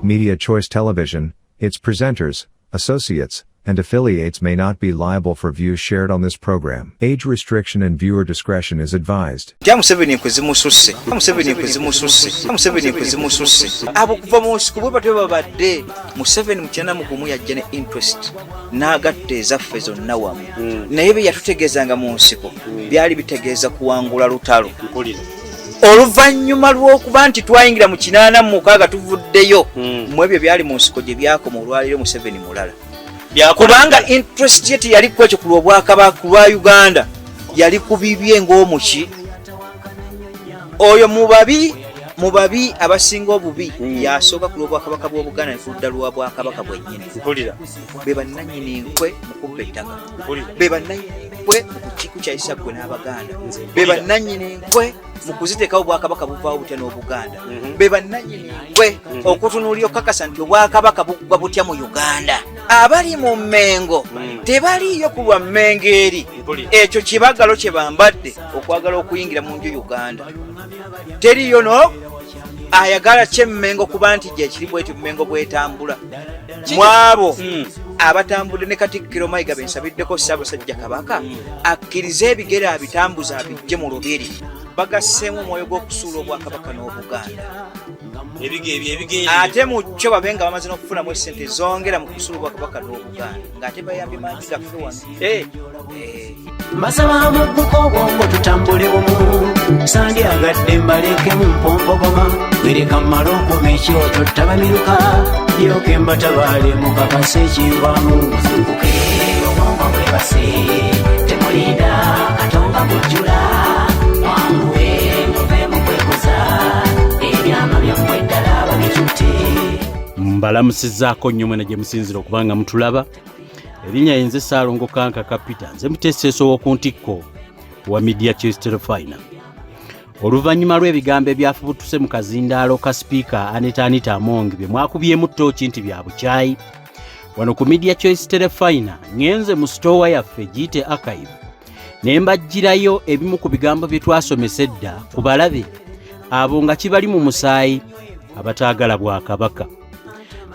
Media Choice Television, its presenters, associates, and affiliates may not be liable for views shared on this program. Age restriction and viewer discretion is advised. Museveni abo kuva mu nsiko bwe batwe babadde Museveni mukyana mugumu yajja ne interest n'agatte Zaffe zonna wamu naye bye yatutegeezanga mu nsiko byali bitegeeza kuwangula lutalo oluvannyuma lw'okuba nti twayingira mu 86 tuvuddeyo mu ebyo byali mu nsiko gye byakoma olwaliro Museveni mulala kubanga interest yeti yali kwekyo ku lw'Obwakabaka lwa Uganda yali kubibye ng'omuki oyo mubabi abasinga obubi yasooka ku lw'Obwakabaka bw'Obuganda ne ku ludda lwa Bwakabaka bwennyini be bannannyini nkwe mu kubba ettaka be bannannyini nkwe mu kukiku kya Isaggwe n'Abaganda be bannannyini nkwe mu kuziteekawo Obwakabaka buvaawo butya n'Obuganda be bannannyini nkwe okutunuulira okukakasa nti Obwakabaka bugwa butya mu Uganda abali mu Mmengo tebaliyo ku lwa Mmengo eri ekyo kibagalo kye bambadde okwagala okuyingira mu nju Uganda teriyo no ayagala kye Mmengo kuba nti gye kiri bweti Mmengo bwetambula mwabo abatambudde ne Katikkiro Mayiga bensabiddeko Ssaabasajja Kabaka akkirize ebigere abitambuza abijje mu lubiri bagasseemu omwoyo gw'okusuula Obwakabaka n'Obuganda ate mu kyo babenga bamaze n'okufunamu essente zongera mu kusuula Obwakabaka n'Obuganda ng'ate bayambi mangi gaffe wano mbasaba mugguko obwongo tutambule bumu sandyagadde mbaleke mu mpompogoma wereka mmala okuma ekyoto tabamiruka yoke mbatabaale mukakase ekivaamu muzuukuke obwongo bwebase temulinda katonda mujjula mwanguwe muve mu kwekuza ebyama byammwe ddala babitute mbalamusizzaako nnyo mwena gye musinzira okubanga mutulaba erinnya yenze Ssaalongo Kanka Kapita nze muteeseeso w'oku ntikko wa Media Choice Television. Oluvannyuma lw'ebigambo ebyafubutuse mu kazindaalo ka sipiika Anita Among bye mwakubyemu ttooki nti bya bukyayi wano ku Media Choice Television ngenze mu sitoowa yaffe giyite archive ne mbajjirayo ebimu ku bigambo bye twasomesa edda ku balabe abo nga kibali mu musaayi abataagala Bwakabaka.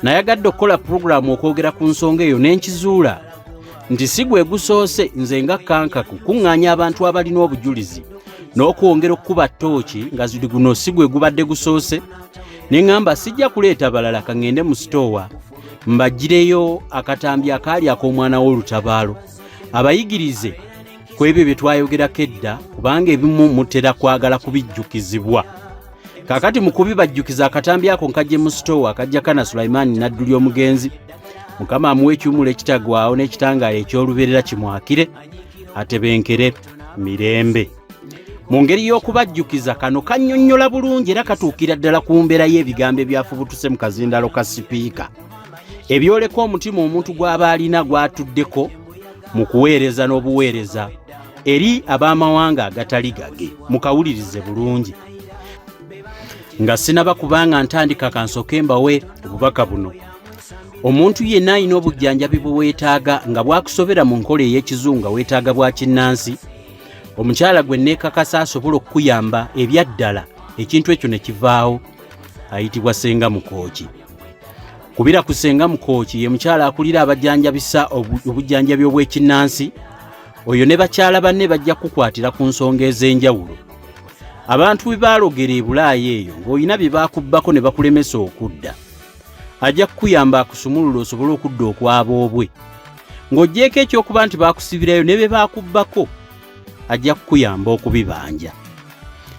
Nayagadde okukola programu okwogera ku nsonga eyo n'enkizuula nti si gwe gusoose nze nga Kanka kukuŋŋaanya abantu abalina obujulizi n'okwongera okukuba ttooki nga ziri guno si gwe gubadde gusoose ne ŋŋamba sijja kuleeta balala kaŋŋende mu sitoowa mbaggireyo akatambi akaali ak'omwana w'olutabaalo abayigirize ku ebyo bye twayogerako edda kubanga ebimu mutera kwagala kubijjukizibwa. Kakati mu kubibajjukiza akatambi ako nkajje mu sitoowa aka Jakana Sulaiman Nadduli omugenzi Mukama amuwa ekiwumulo ekitagwawo n'ekitangaala eky'olubeerera kimwakire atebenkere mirembe. Mu ngeri y'okubajjukiza kano kannyonnyola bulungi era katuukira ddala ku mbeera y'ebigambo ebyafubutuse mu kazindaalo ka sipiika ebyoleka omutima omuntu gw'aba alina gwatuddeko mu kuweereza n'obuweereza eri ab'amawanga agatali gage. Mukawulirize bulungi nga sinaba kubanga ntandika kansoke mbawe obubaka buno. Omuntu yenna alina obujjanjabi bwe weetaaga nga bwakusobera mu nkola ey'ekizungu weetaaga bwa kinnansi. Omukyala gwe neekakasa asobola okukuyamba ebyaddala ekintu ekyo ne kivaawo ayitibwa Ssenga Mukooki. Kubira ku Ssenga Mukooki ye mukyala akulira abajjanjabisa obujjanjabi obw'ekinnansi. Oyo ne bakyala banne bajja kukwatira ku nsonga ez'enjawulo. Abantu bwe baalogera e Bulaaya eyo ng'olina bye baakubbako ne bakulemesa okudda ajja kukuyamba akusumulula osobole okudda okwaboobwe. Ng'oggyeko ekyokuba nti baakusibirayo ne be baakubbako ajja kukuyamba okubibanja.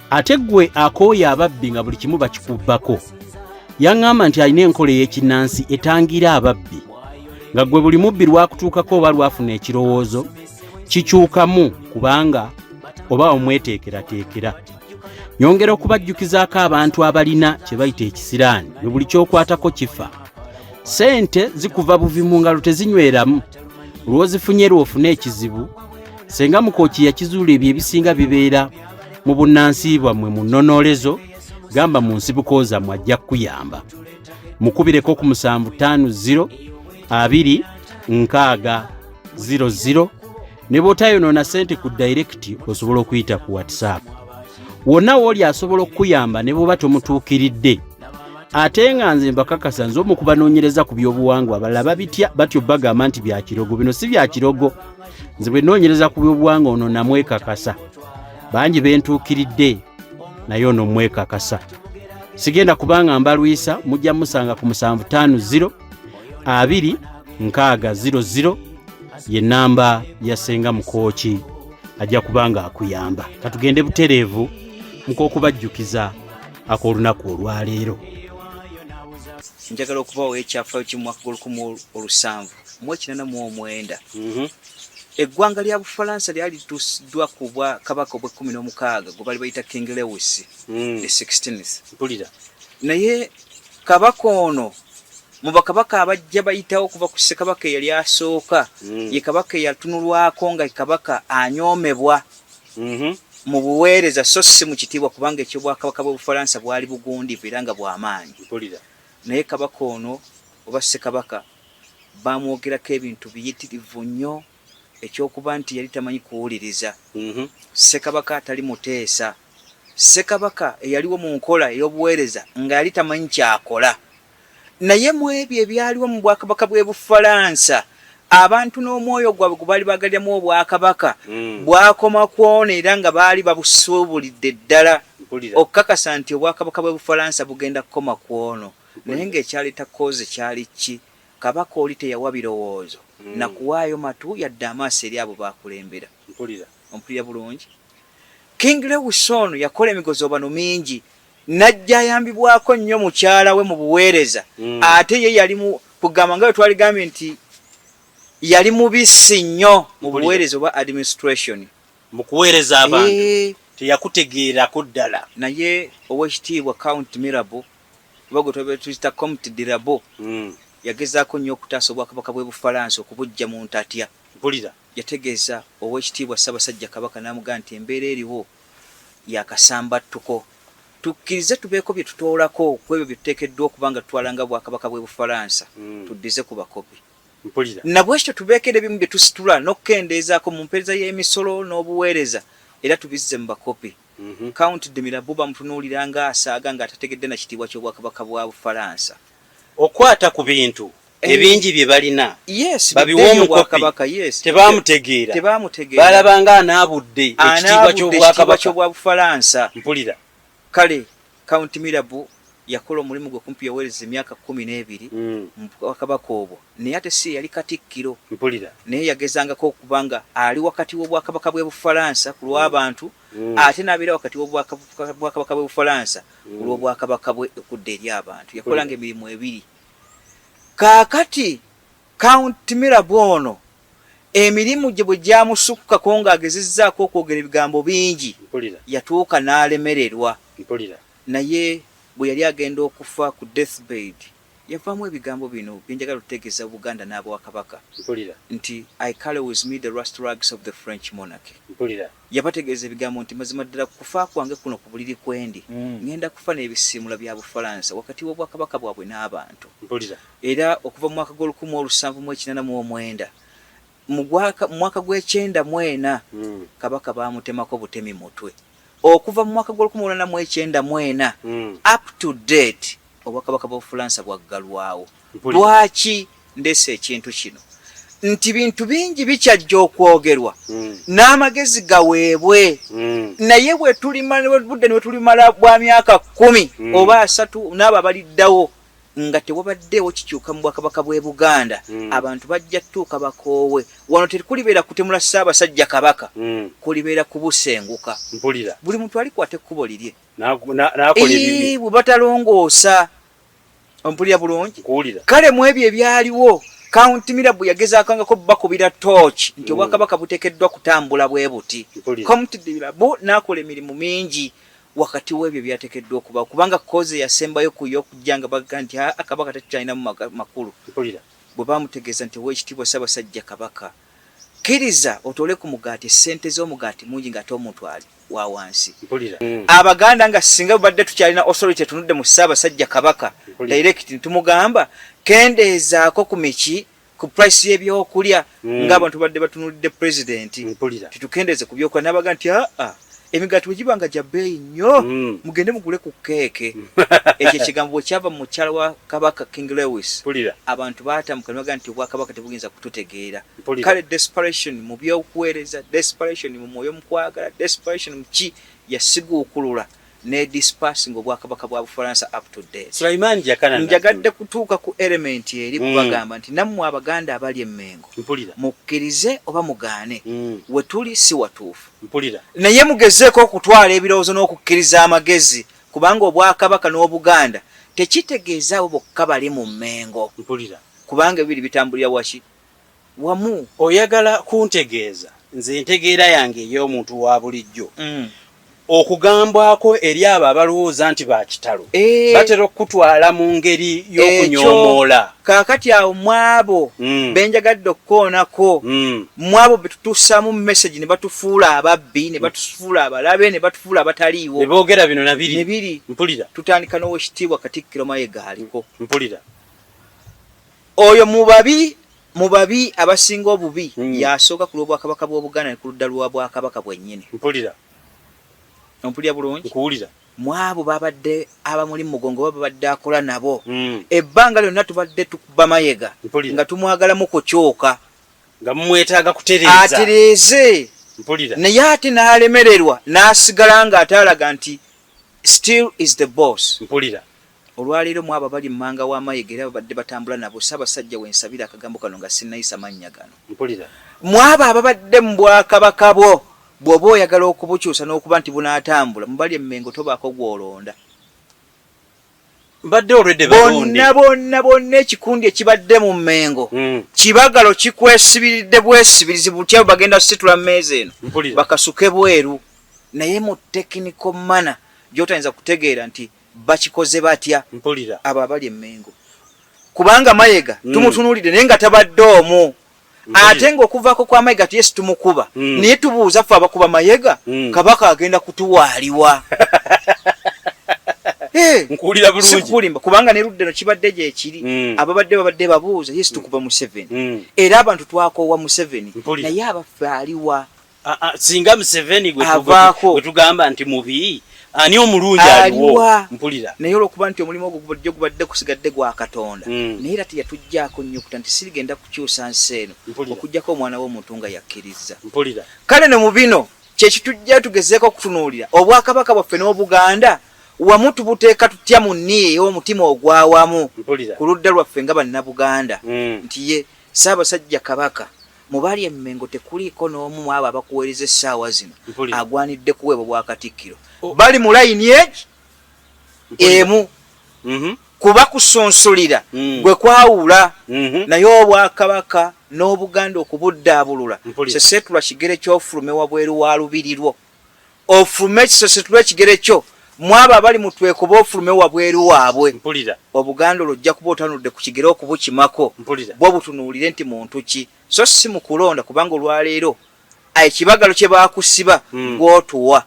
Ate ggwe akooya ababbi nga buli kimu bakikubbako yaŋŋamba nti alina enkola ey'ekinnansi etangira ababbi nga ggwe buli mubbi lwakutuukako oba lwafuna ekirowoozo kikyukamu kubanga oba omweteekerateekera. Nyongera okubajjukizaako abantu abalina kye bayita ekisiraani ne buli kyokwatako kifa. Ssente zikuva buvi mu ngalo tezinyweramu. Lw'ozifunye lw'ofuna ekizibu Ssenga Mukooki yakizuula ebyo ebisinga bibeera mu bunnansi bwammwe mu nnonoolezo gamba mu nsibuko zammwe ajja kukuyamba. Mukubireko ku 750 2 600 ne bw'otayonoona ssente ku direct osobola okuyita ku WhatsApp. Wonna w'oli asobola okukuyamba ne bw'oba tomutuukiridde ate nga nze mbakakasa nze omu kubanoonyereza ku byobuwangwa abalala batyo bagamba nti bya kirogo. Bino si bya kirogo. Nze bwe noonyereza ku byobuwangwa ono namwekakasa. Bangi bentuukiridde naye ono mwekakasa. Sigenda kubanga mbalwisa, mujja musanga ku 750 26000 ye namba ya Ssenga Mukooki ajja kubanga akuyamba. Katugende butereevu muk'okubajjukiza ak'olunaku olwaleero. Njagala okubawo ekyafaayo ky'omwaka gw'Olukumi 1889. Eggwanga lya Bufalansa lyali lituusiddwa ku bwa Kabaka obwe-16 gwe bali bayita King Louis the 16th. Naye Kabaka ono mu bakabaka abajja bayitawo okuva ku Ssekabaka eyali asooka ye Kabaka eyatunulwako nga Kabaka anyoomebwa mu buweereza so si mu kitiibwa kubanga ekyobwakabaka bw'Obufalansa bwali bugundivu era nga bw'amaanyi. Naye Kabaka ono oba Ssekabaka bamwogerako ebintu biyitirivu nnyo ekyokuba nti yali tamanyi kuwuliriza. Ssekabaka atali muteesa. Ssekabaka eyaliwo mu nkola ey'obuweereza nga yali tamanyi kyakola. Naye mu ebyo ebyaliwo mu bwakabaka bw'e Bufalansa abantu n'omwoyo gwabwe gwe baali bagaliramu obwakabaka bwakoma kwona era nga baali babusuubulidde ddala okukakasa nti obwakabaka bw'e Bufalansa bugenda kukoma kwono. Naye ng'ekyaleeta koozi kyali ki? Kabaka oli teyawa birowoozo na kuwaayo matu yadde amaaso eri abo bakulembera. Ompulira bulungi. King Louis ono yakola emigozoobano mingi najja ayambibwako nnyo mukyala we mu buweereza. Ate ye yali mu kugamba nga bwe twaligambye nti yali mubisi nnyo mu buweereza oba administration. Mu kuweereza abantu teyakutegeerako ddala. Naye ow'ekitiibwa Count Mirabeau oba gwe tuyita Comte de Mirabeau yagezaako nnyo okutaasa obwakabaka bw'e Bufalansa okubujja mu ntatya. Yategeeza ow'ekitiibwa Ssaabasajja Kabaka n'amugamba nti embeera eriwo yakasambattuko. Tukkirize tubeeko bye tutoolako ku ebyo bye tuteekeddwa okuba nga tutwalanga bwakabaka bw'e Bufalansa tuddize ku bakopi. Nabwekyo tubeekera ebimu bye tusitula n'okukendeezaako mu mpeereza y'emisolo n'obuweereza era tubizze mu bakopi. Count de Mirabeau bamutunuulira nga asaaga ng'atategedde na kitiibwa ky'obwakabaka bwa Bufalansa. Okwata ku bintu ebingi bye balina babiwa omukopi tebamutegeera balabanga anaabudde ekitiibwa ky'obwa Bufalansa. Mpulira. Kale Count Mirabeau yakola omulimu gwe kumpi yaweereza emyaka 12 mu bwakabaka obwo naye ate si yali katikkiro. Naye yagezangako okubanga ali wakati w'obwakabaka bw'e Bufalansa ku lw'abantu ate n'abeera wakati w'obwakabaka bw'e Bufalansa ku lw'obwakabaka bwe okudda eri abantu. Yakolanga emirimu ebiri. Kaakati Count Mirabeau ono emirimu gye bwe gyamusukkako ng'agezezzaako okwogera ebigambo bingi yatuuka n'alemererwa. Naye bwe yali agenda okufa ku deathbed yavaamu ebigambo bino byenjagala okutegeeza Buganda n'abwakabaka nti I carry with me the last rags of the French monarchy. Yabategeeza ebigambo nti mazima ddala kufa kwange kuno ku buliri kwendi ngenda kufa n'ebisiimula bya Bufalansa wakati w'obwakabaka bwabwe n'abantu. Era okuva mu mwaka gw'Olukumi 1789 mu mwaka gw'E94 Kabaka baamutemako butemi mutwe. Okuva mu mwaka gw'Olukumi 1894 up to date obwakabaka bwa Bufalansa bwaggalwawo. Lwaki ndeese ekintu kino? Nti bintu bingi bikyajja okwogerwa n'amagezi gaweebwe. Naye bwe tulima budde ne tulimala bwa myaka 10 oba 3 n'abo abaliddawo nga tewabaddeewo kikyuka mu bwakabaka bw'e Buganda abantu bajja tuuka bakoowe. Wano tekulibeera kutemula Ssaabasajja Kabaka kulibeera kubusenguka. Buli muntu alikwata ekkubo lirye bwe batalongoosa. Ompulira bulungi. Kale mu ebyo ebyaliwo Count Mirabeau yagezaakangako bakubira torch nti obwakabaka buteekeddwa kutambula bwe buti. Count de Mirabeau n'akola emirimu mingi wakati w'ebyo byateekeddwa okuba kubanga koze yasembayo kuyo okujja nga baga nti Kabaka takyalinamu makulu. Bwe bamutegeeza nti ow'ekitiibwa Ssaabasajja Kabaka kkiriza otole ku mugaati ssente z'omugaati mungi ng'ate omuntu ali wa wansi. Abaganda nga singa badde tukyalina authority etunudde mu Ssaabasajja Kabaka direct ntumugamba kendeezaako ku miki ku price y'ebyokulya ng'abantu badde batunulidde president titukendeeze ku byokulya n'abaga nti emigaati bwe gibanga gya bbeeyi nnyo mugende mugule ku keeke ekyo ekigambo bwe kyava mu mukyala wa kabaka King Lewis abantu baatamuka ne bagamba nti obwakabaka tebuyinza kututegeera kale desperation mu by'okuweereza desperation mu mwoyo mu kwagala desperation mu ki yasiguukulula ne dispersing obwakabaka bwa Bufaransa up to date. Sulaiman Jakana njagadde kutuuka ku element eri kubagamba nti nammwe Abaganda abali e Mmengo mukkirize oba mugaane we tuli si watuufu naye mugezeeko okutwala ebirowoozo n'okukkiriza amagezi kubanga obwakabaka n'Obuganda tekitegeezaawo bokka bali mu Mmengo kubanga ebiri bitambulira waki wamu. Oyagala kuntegeeza nze ntegeera yange ey'omuntu wa bulijjo okugambwako eri abo abalowooza nti bakitalo batera okutwala mu ngeri y'okunyoomoola. Kaakati awo mwabo benjagadde okukoonako mwabo betutuusaamu message ne batufuula ababbi ne batufuula abalabe ne batufuula abataliiwo ne boogera bino nabiri nebiri mpulira tutandika n'Oweekitiibwa Katikkiro Mayiga aliko mpulira oyo mu babi abasinga obubi yasooka ku lw'obwakabaka bw'Obuganda ne ku ludda lwa bwakabaka bwennyini mpulira ompulira bulungi nkuwulira mwabo babadde abamuli mu mugongo babadde akola nabo ebbanga lyonna tubadde tukuba Mayiga nga tumwagalamu kukyoka nga mumwetaaga kutereeza atereeze mpulira naye ate n'alemererwa n'asigala nga ataalaga nti still is the boss mpulira olwaleero mwabo bali mmanga wa Mayiga era babadde batambula nabo Ssaabasajja wensabira akagambo kano nga sinnayisa mannya gano mpulira mwabo ababadde mu bwakabaka bwo bw'oba oyagala okubukyusa n'okuba nti bunaatambula mubali Mmengo tobaako gw'olonda mbadde olwedde balonde bonna ekikundi ekibadde mu Mmengo kibagalo kikwesibiridde bwesibirizi butya bagenda kusitula mmeeza eno bakasuke bweru naye mu technical manner gy'otayinza kutegeera nti bakikoze batya abo abali Mmengo kubanga Mayiga tumutunuulidde naye nga tabadde omu ate ng'okuvaako kwa Mayiga tuyesi tumukuba naye tubuuza ffe abakuba Mayiga kabaka agenda kutuwaaliwa nkuwulira bulungi sikulimba kubanga ne ludde no kibadde gyekiri babadde babuuza yesi tukuba Museveni era abantu twakoowa Museveni naye abaffe aliwa singa Museveni avaako gwe tugamba nti mubi ani omulungi aliwo mpulira naye olwokuba nti omulimu ogwo gubadde kusigadde gwa Katonda naye era teyatuggyako nnyukuta nti sirigenda kukyusa nsi eno okuggyako omwana w'omuntu nga yakkiriza kale ne mu bino kyekitujja tugezeeko okutunuulira obwakabaka bwaffe n'Obuganda wamu tubuteeka tutya mu nniye ey'omutima ogwawamu ku ludda lwaffe nga bannabuganda nti ye Ssaabasajja Kabaka mubali e Mmengo tekuliiko n'omu mu abo abakuweereza essaawa zino agwanidde kuweebwa bwakatikkiro bali mu layini emu kuba kusonsolera gwe kwawula naye obwakabaka n'Obuganda okubuddaabulula sesetulwa kigere ky'ofulume wabweru wa lubiri lwo ofulume kisesetulwa ekigere kyo mwabo abali mutwekuba ofulume wabweru waabwe Obuganda olwojja kuba otanudde ku kigere okubukimako bwo butunuulire nti muntu ki so si mu kulonda kubanga olwaleero ekibagalo kye baakusiba gw'otuwa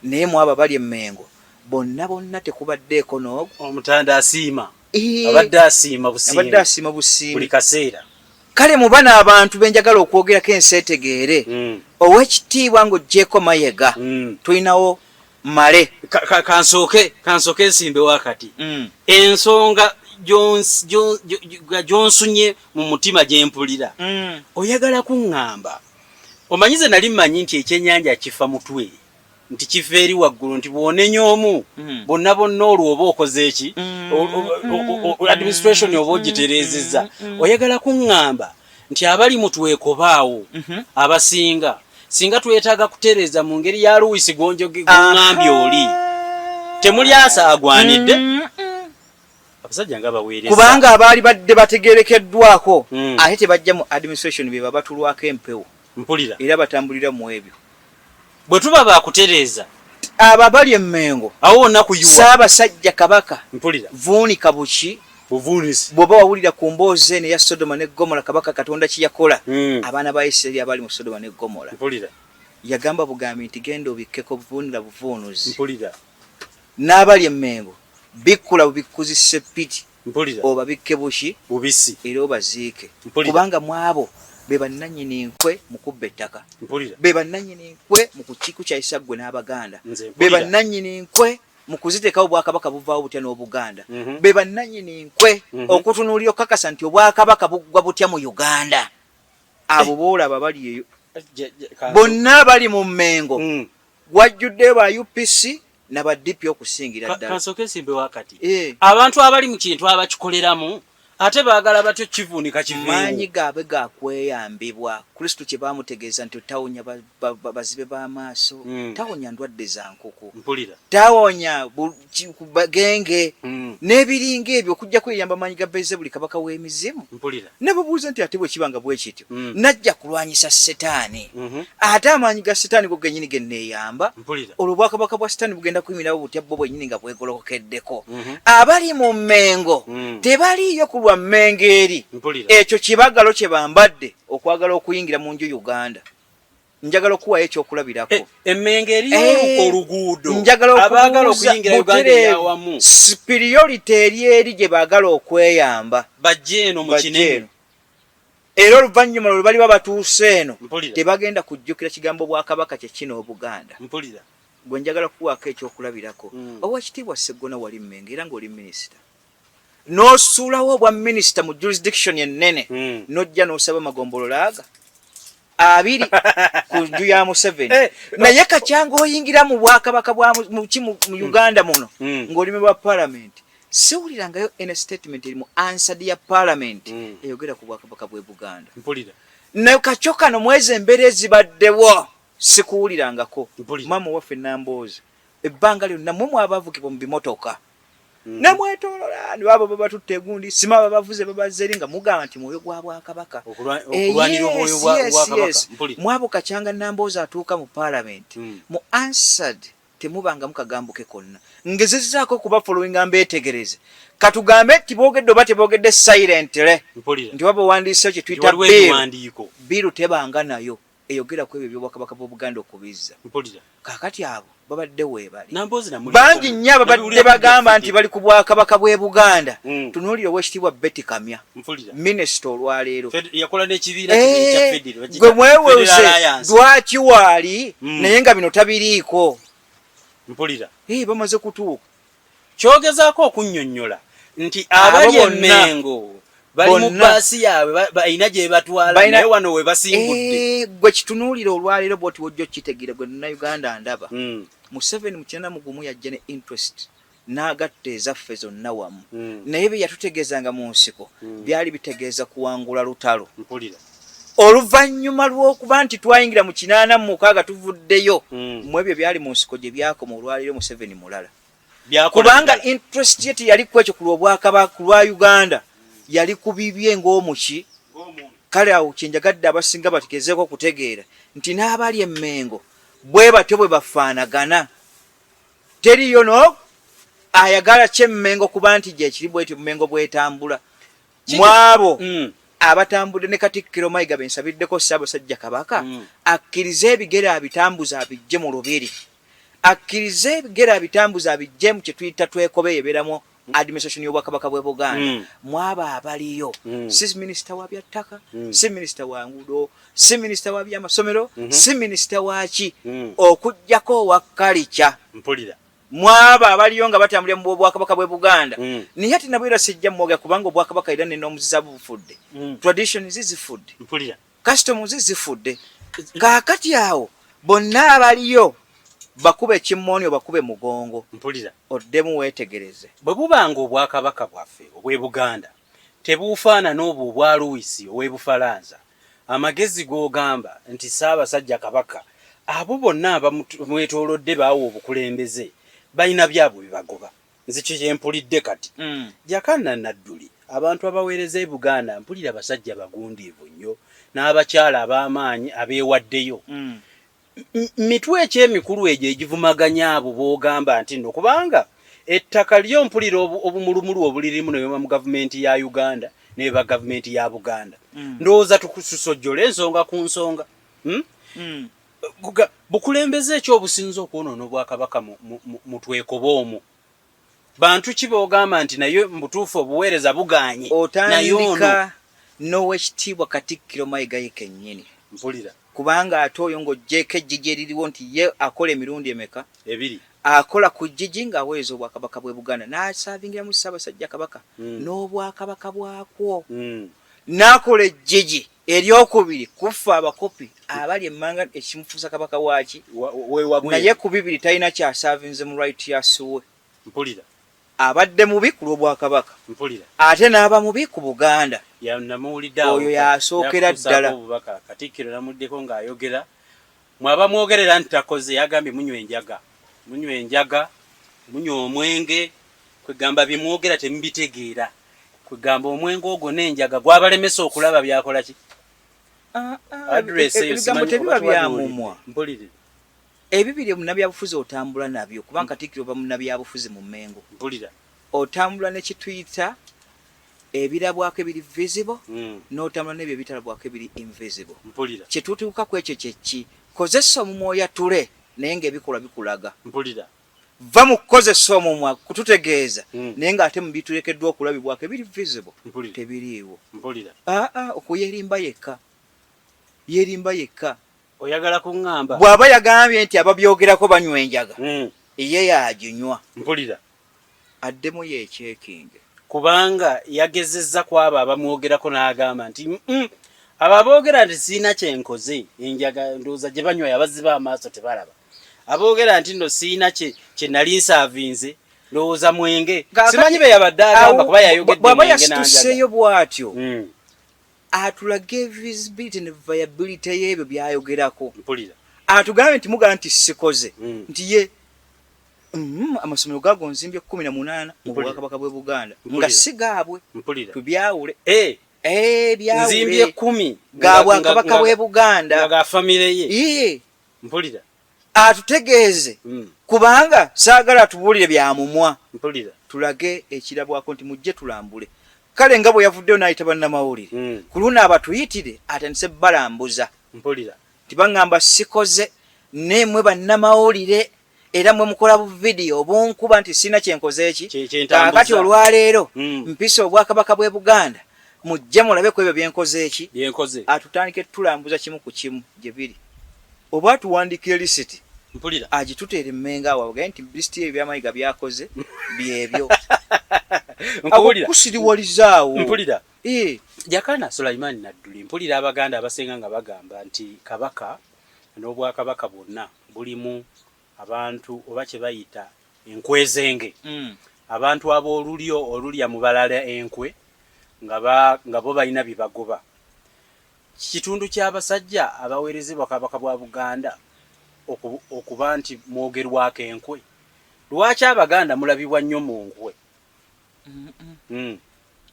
naye mwabo abali e Mmengo bonna tekubaddeeko n'ogwo omutanda asiima abadde asiima busiimi buli kaseera kale mu bano abantu benjagala okwogerako ensi etegeere Oweekitiibwa ng'oggyeko Mayiga tulinawo Male kansooke ensimbe wakati ensonga gyonsunye mu mutima gye mpulira oyagala kuŋŋamba omanyize nali mmanyi nti ekyennyanja kifa mutwe nti kifa eri waggulu nti bw'onenya omu bonna olwo oba okoze eki administration oba ogitereezezza oyagala kuŋŋamba nti abali mutwekobaawo abasinga singa twetaaga kutereeza mu ngeri ya Luisi goŋŋambye oli temuli asaagwanidde abasajja nga baweereza kubanga abaali badde bategerekeddwako ate tebajja mu administration be babatulwako empewo mpulira era batambulira mu ebyo bwe tuba bakutereeza abo abali e Mmengo awo wonna kuyuwa Ssaabasajja Kabaka mpulira vuunika buki buvunisi bw'oba wawulira ku mboozi eno eya Sodoma ne Gomora Kabaka Katonda kye yakola abaana ba Isirayiri abali mu Sodoma ne Gomora yagamba bugambi nti genda obikkeko buvuunira buvuunuzi n'abali e Mmengo bikkula bubikkuzise ppiti oba bikke buki bubisi era obaziike kubanga mwabo be bannannyini nkwe mu kubba ettaka, mpulira, be bannannyini nkwe mu kukyayisa ggwe n'Abaganda, Nze be mpulira. bannannyini nkwe mu kuziteekawo Obwakabaka buvaawo butya n'Obuganda, be bannannyini nkwe okutunuulira okukakasa nti Obwakabaka buggwa butya mu Uganda. Abo boolaba bali eyo bonna bali mu Mmengo, wajjuddeyo ba UPC n'aba-DP okusingira ddala. Kansooke nsimbe wakati abantu abali mu kintu abakikoleramu ate baagala batyo kivuunika kiveewo. Maanyi gaabwe gakweyambibwa. Kristo kye baamutegeeza nti tawonya bazibe b'amaaso, tawonya ndwadde za nkuku, mpulira, tawonya bagenge n'ebiringa ebyo okujja kweyamba maanyi ga Beelzebuli kabaka w'emizimu. mpulira, ne babuuza nti ate bwe kibanga bwe kityo najja kulwanyisa Setaani, ate amaanyi ga Setaani go gennyini ge neeyamba, mpulira, olwo Obwakabaka bwa Setaani bugenda kuyimirawo butya bwo bwennyini nga bwegolokokeddeko. Abali mu Mmengo tebaliiyo ku lwa Mmengo eri. mpulira, Ekyo kibagalo kye bambadde okwagala okuyingira mu nju Uganda. Njagala okuwayo ekyokulabirako. Emmengo eriyo oluguudo Njagala abaagala okuyingira Uganda eyawamu superiority eri gye baagala okweyamba bajje eno mu kinene. Era oluvannyuma lwe bali babatuuse eno Mpulira. tebagenda kujjukira kigambo Bwakabaka kye kino Obuganda. mpulira, Gwe njagala kuwaako ekyokulabirako. Oweekitiibwa Sseggona wali Mmengo era ng'oli minisita. N'osuulawo obwa minisita mu jurisdiction ennene n'ojja n'osaba magombolola aga 2 ku nju ya Museveni. Naye kacyanga oyingira mu Bwakabaka mu Uganda muno ng'oli member wa Parliament, siwulirangayo ene statement eri mu answered ya Parliament eyogera ku Bwakabaka bw'e Buganda. mpulira, Naye kacyo kano mwezi embeera ezibaddewo sikuwulirangako. Mpulira. Maama waffe Namboozi ebbanga lyonna mmwe mwabavugibwa mu bimotoka namwetoolola ne babo babatutte egundi sima babavuze babazeri nga mugamba nti mwoyo gwa Bwakabaka okulwanira omwoyo bwa Kabaka. Mpulira, mwabo kacyanga Namboozi atuuka mu Parliament mu answered temubanga mukagambuke konna ngezezaako kuba following mbeetegereze katugambe nti boogedde oba teboogedde silently mpulira, nti waba wandiiseyo kye tuyita waliwo ebiwandiiko. biiru tebanga nayo eyogera ku ebyo by'Obwakabaka bw'Obuganda okubizza. mpulira, Kaakati abo babadde weebali Namboozi namuli bangi nnyo ababadde bagamba nti bali ku Bwakabaka bw'e Buganda. Tunuulire Oweekitiibwa Betty Kamya, mpulira, minisita olwaleero, yakola n'ekibiina kya Federal gwe mweweuze lwaki waali naye nga bino tabiriiko. mpulira, Bamaze kutuuka kyogezaako okunnyonnyola nti abali Emmengo bali mu baasi yaabwe balina gye batwala naye wano we basimbudde. Gwe kitunuulire olwaleero bw'oti wojja okkitegere gwe Uganda ndaba. Museveni mu 91 yajja ne interest n'agatta ezaffe zonna wamu, naye bye yatutegeezanga mu nsiko byali bitegeeza kuwangula lutalo. mpulira, Oluvannyuma lw'okuba nti twayingira mu 86 tuvuddeyo mu ebyo byali mu nsiko gye byakoma olwaleero Museveni mulala. Kubanga interest ye teyali ku ekyo ku lw'Obwakabaka ku lwa Uganda yali kubibye ng'omuki. Kale awo kyenjagadde abasinga bategezeeko okutegeera nti n'abali Emmengo bwe batyo bwe bafaanagana. Teriyo no ayagala ky'Emmengo kuba nti gye kiri bwetyo Mmengo bwetambula. Mwabo abatambudde ne Katikkiro Mayiga bensabiddeko Ssaabasajja Kabaka akkirize ebigere abitambuza abijje mu lubiri, akkirize ebigere abitambuza abijje mu kye tuyita twekobe yebeeramu administration y'Obwakabaka bw'e Buganda. Mwaba abaliyo si minisita wa byattaka, si minisita wa nguudo, si minisita wa by'amasomero, si minisita waki, okujjako wa kalica. mpulira, Mwaba abaliyo nga batambulira mu Bwakabaka bw'e Buganda. Naye ate nabwera sijja mmwoga kubanga Obwakabaka era n'omuziza bufudde, tradition zifudde, mpulira, customs zifudde. Kaakati awo bonna abaliyo bakube kimmoonyo bakube mugongo, mpulira, oddemu weetegereze. bwe bubanga Obwakabaka bwaffe obw'e Buganda tebuufaana n'obwo obwa Luisi ow'e Bufalansa, amagezi g'ogamba nti Ssaabasajja Kabaka abo bonna abamwetoolodde baawa obukulembeze balina byabwe bibagoba. Nze kye kyempulidde kati. Jakana nadduli abantu abaweereza e Buganda mpulira basajja bagundiivu nnyo n'abakyala ab'amaanyi abeewaddeyo. Mitwe ekyemikulu egyo egivumaganya abo boogamba nti nno kubanga ettaka lyo mpulira obumulumulu obulirimu nebema mu gavumenti ya Uganda neba gavumenti ya Buganda. Ndowooza tukususojjola ensonga ku nsonga. Bukulembeze ekyobusinza okwonoona Obwakabaka mu twekoba omwo. Bantu ki boogamba nti naye mu butuufu obuweereza buganye otandika n'owekitiibwa Katikkiro Mayiga ye kennyini. Mpulira. Kubanga ate oyo ng'oggyeko ejjiji eririwo nti ye akola emirundi emeka? Ebiri. Akola ku jjiji ng'aweereza Obwakabaka bw'e Buganda n'asaavingira mu Ssaabasajja Kabaka n'Obwakabaka bwakwo. N'akola ejjiji eryokubiri kuffa abakopi abali emmanga ekimufuusa kabaka waaki naye ku bibiri talina kyasaavinze mu right yasuwe. Mpulira. Abadde mubi ku lw'Obwakabaka. Mpulira. Ate n'aba mubi ku Buganda. Oyo yasookera ddala. Katikkiro namuddeko ng'ayogera mwaba mwogerera nti takoze yagambye munywa enjaga munywa omwenge kwegamba bimwogera temubitegeera kwegamba omwenge ogwo n'enjaga gwabalemesa okulaba byakola ki ebigambo tebiba byamumwa. Mpulire. Ebibiri munnabyabufuzi otambula nabyo kubanga Katikkiro oba munnabyabufuzi mu Mmengo. Mpulira. Otambula ne kituyita ebirabwako ebiri visible n'otambula n'ebyo ebitalabwako ebiri invisible. Mpulira. Kyetutuuka ku ekyo kyeki kozesa omumwa oyatule naye ng'ebikolwa bikulaga. Mpulira. Va mu kukozesa omumwa kututegeeza naye ng'ate mu bitulekeddwa okulabibwako ebiri visible tebiriiwo. Mpulira. Okuyerimba yekka yerimba yekka. Oyagala kuŋŋamba bw'aba yagambye nti ababyogerako banywa enjaga ye yaginywa. Mpulira. Addemu yeekyekinge kubanga yagezezza ku abo abamwogerako n'agamba nti ababoogera nti siina kyenkoze enjaga ndowooza gye banywa yabaziba amaaso tebalaba. Aboogera nti nno siina kye nali nsaavinze ndowooza mwenge simanyi be yabadde agamba kuba yayogedde bw'aba yasituseeyo bw'atyo atulage visibility ne viability y'ebyo by'ayogerako. Mpulira. Atugambe nti mugamba nti sikoze nti ye amasomero gago nzimbye 18 mu Bwakabaka bw'e Buganda nga si gaabwe. Mpulira. Tubyawule byawule nzimbye 10 ga Bwakabaka bw'e Buganda ga famire ye. Mpulira. Atutegeeze kubanga saagala tubuulire byamumwa. Mpulira. Tulage ekirabwako nti mujje tulambule. Kale nga bwe yavuddeyo n'ayita bannamawulire ku luno abatuyitire atandise balambuza. Mpulira. Tibaŋŋamba sikoze nemwe bannamawulire era mwe mukola bu video bunkuba nti sina kyenkoze eki kakati olwaleero mpisa Obwakabaka bw'e Buganda mujje mulabe ku ebyo byenkoze eki atutandike tulambuza kimu ku kimu gye biri oba tuwandikire lisiti. Mpulira. Agituteere Mmengo awo agaye nti lisiti ebyo by'amayiga byakoze byebyo kusiriwalizaawo. Mpulira. Jakana Sulaiman Nadduli mpulira Abaganda abasenga nga bagamba nti Kabaka n'Obwakabaka bwonna bulimu abantu oba kye bayita enkwezenge. Abantu ab'olulyo olulya mu balala enkwe nga bo balina bye bagoba. Kitundu ky'abasajja abaweerezebwa Kabaka bwa Buganda okuba nti mwogerwako enkwe. Lwaki Abaganda mulabibwa nnyo mu nkwe?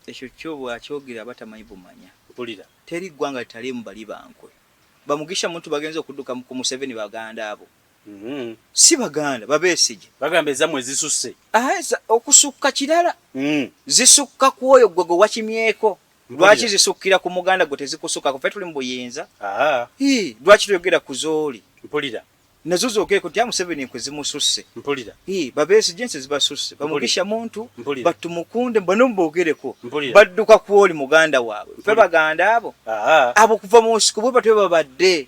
Ekyo kyo bw'akyogera batamanyi bumanya. Mpulira. Teri ggwanga litaliimu bali bankwe. Bamugisha muntu bagenze okudduka ku Museveni Baganda abo. Si Baganda babeesige bagamba ezammwe zisusse. Okusukka kirala zisukka ku oyo gwe wakimyeko. Lwaki zisukkira ku muganda gwe tezikusukka? Ffe tuli mu buyinza. Lwaki tuyogera ku zooli? Mpulira. Nazo zoogere kuti Museveni enkwe zimususse. Mpulira. Babeesige nsi zibasusse bamugisha muntu batumukunde mbone mbogereko badduka ku oli muganda waabwe. Ffe Baganda abo abo kuva mu nsiko bwe batwe babadde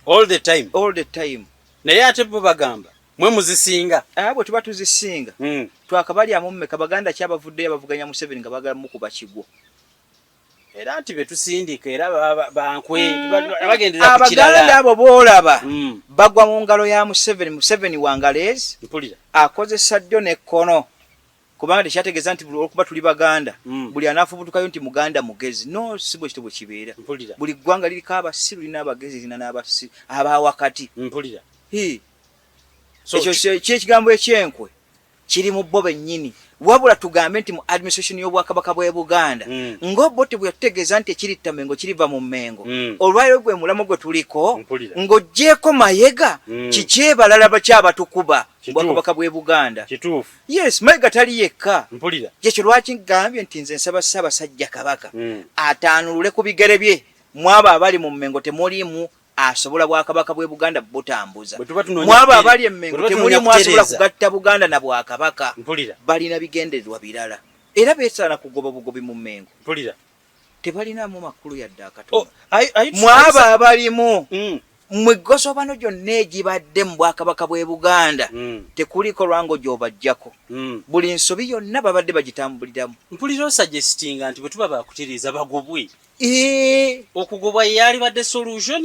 all the time. Naye ate bo bagamba mwe muzisinga. Bwe tuba tuzisinga twakabalyamu mmeka Baganda kyabavuddeyo abavuganya Museveni nga bagala mukuba kigwo. Era nti betusindika era bankwe abagendera ku kirala. Abaganda abo boolaba bagwa mu ngalo ya Museveni wangaleezi. Mpulira. Akozesa ddyo n'ekkono kubanga tekyategeeza nti olwokuba tuli Baganda buli anaafubutukayo nti Muganda mugezi. No, si bwe kityo bwe kibeera. Buli ggwanga liriko abasiru lirina abagezi lirina n'abasiru abawakati. Mpulira. Ekyo ky'ekigambo ekyenkwe kiri mu bo bennyini. Wabula tugambe nti mu administration y'Obwakabaka bw'e Buganda ng'obbo bwe yategeeza nti ekiritta Mmengo kiriva mu Mmengo. Olwaliro gwe mulamu gwe tuliko ng'oggyeko Mayiga kiki balala bakyabatukuba Obwakabaka bw'e Buganda. Yes, Mayiga tali yekka. Kyekyo lwaki ngambye nti nze nsaba Ssaabasajja Kabaka ataanulule ku bigere bye mwabo abali mu Mmengo temulimu asobola Bwakabaka bw'e Buganda butambuza. Mwabo abali Mmengo temulimu asobola kugatta Buganda na Bwakabaka. Balina bigendererwa birala era beesaana kugoba bugobi mu Mmengo. tebalinamu makulu yadde akatono mwaba abalimu mwegoso bano gyonna egibadde mu Bwakabaka bw'e Buganda tekuliko lwango gy'obajjako buli nsobi yonna babadde bagitambuliramu. Mpulira osuggestinga nti bwe tuba bakutiriza bagobwe okugobwa yali badde solution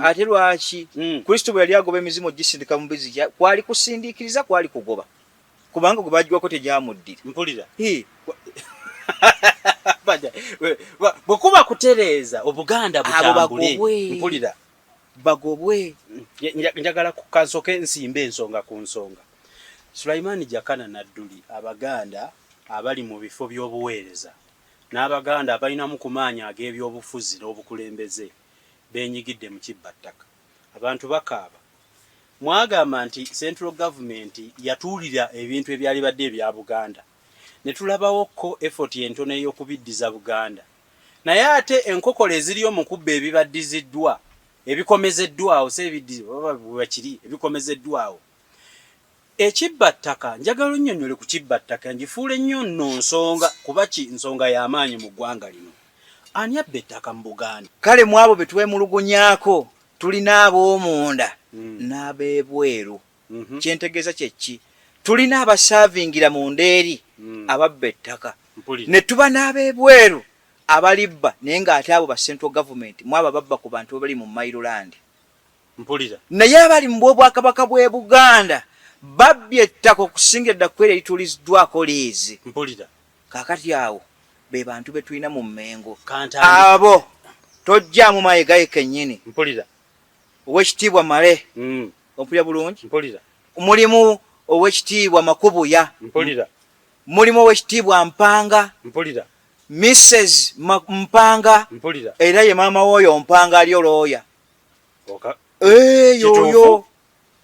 ate lwaki Kristo bwe yali agoba emizimu gisindika mu bizi kwali kusindiikiriza kwali kugoba kubanga gwe bagibwako tegyamuddira. Mpulira bwe kuba kutereeza Obuganda butambule mpulira bagobwe. Njagala kukansoke nsimbe ensonga ku nsonga. Sulaiman Jakana Nadduli Abaganda abali mu bifo by'obuweereza n'Abaganda abalinamu ku maanyi ag'ebyobufuzi n'obukulembeze beenyigidde mu kibbattaka. Abantu bakaaba. Mwagamba nti central government yatuulira ebintu ebyali badde ebya Buganda. Ne tulabawo ko effort entono ey'okubiddiza Buganda. Naye ate enkokole eziriyo mu kubba ebibaddiziddwa ebikomezeddwawo sebiddizi ebikomezeddwawo. Ekibbattaka njagala nnyonnyole ku kibbattaka ngifuule nnyo nno nsonga kuba nsonga y'amaanyi mu ggwanga lino. Ani abba ettaka mu Buganda? Kale mu abo be twemulugunyaako tulina ab'omunda n'ab'ebweru. Kyentegeeza kye ki? Tulina abasaavingira mu ndeeri ababba ettaka ne tuba n'ab'ebweru abalibba naye ng'ate abo ba central government mwaba babba ku bantu abali mu Mailoland. Mpulira naye abali mu Bwakabaka bw'e Buganda babbye ettaka okusingira ddala kwera erituuliziddwako liizi. Mpulira kaakati awo be bantu be tulina mu Mmengo abo tojjaamu Mayiga ye kennyini. Mpulira Oweekitiibwa Male ompulira bulungi. Mpulira mulimu Oweekitiibwa Makubuya. Mpulira mulimu Oweekitiibwa Mpanga. Mpulira Mrs. Mpanga. Mpulira era ye maama w'oyo Mpanga ali olooya. Yoyo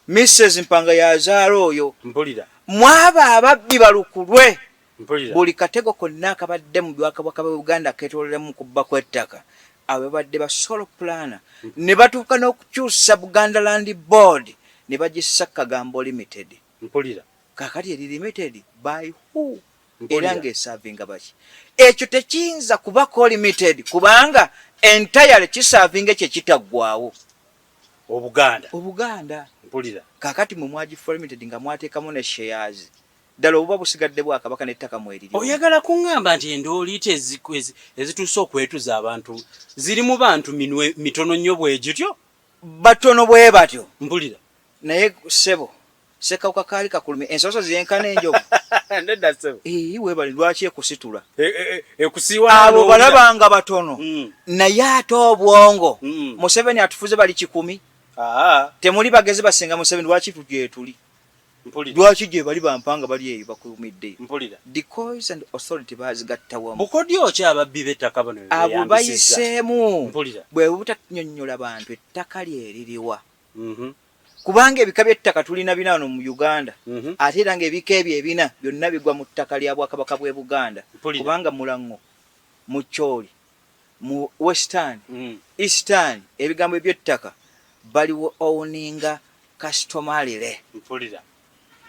Mrs. Mpanga yazaala oyo. Mpulira mwaba ababbi balukulwe. Mpulira buli katego konna akabadde mu Bwakabaka bwa Uganda keetooleramu kubba kw'ettaka abo badde ba solo plana ne batuuka n'okukyusa Buganda Land Board ne bagissa Kagambo Limited. Mpulira kaakati eri limited by who? Era ng'esaavinga baki? Ekyo tekiyinza kubako limited kubanga entirely kisaavinga kye kitaggwawo Obuganda. Mpulira kaakati mwe mwagifa limited nga mwateekamu ne shares ddala obuba busigadde Bwakabaka n'ettaka mweri. Oyagala kuŋŋamba nti endooliite ezituuse okwetuza abantu ziri mu bantu minwe mitono nnyo bwe gityo? Batono bwe batyo. Mpulira naye ssebo sekawuka kaali kakulumi ensooso zirenkana enjovu. Nedda ssebo weebali lwaki ekusitula ekusiiwa abo balabanga batono naye ate obwongo Museveni atufuze bali 100 temuli bagezi basinga Museveni lwaki tugye tuli lwaki gye bali bampanga bali eyo bakumidde. Decoys and authority bazigatta wamu. Bukodyo ki ababbi b'ettaka bano abo bayiseemu bwe butannyonnyola bantu ettaka lyeririwa. Kubanga ebika by'ettaka tulina bina wano mu Uganda ate era ng'ebika ebyo ebina byonna bigwa mu ttaka lya Bwakabaka bw'e Buganda kubanga Mulango mu Kyoli mu Western Eastern ebigambo eby'ettaka baliwo owninga customarily.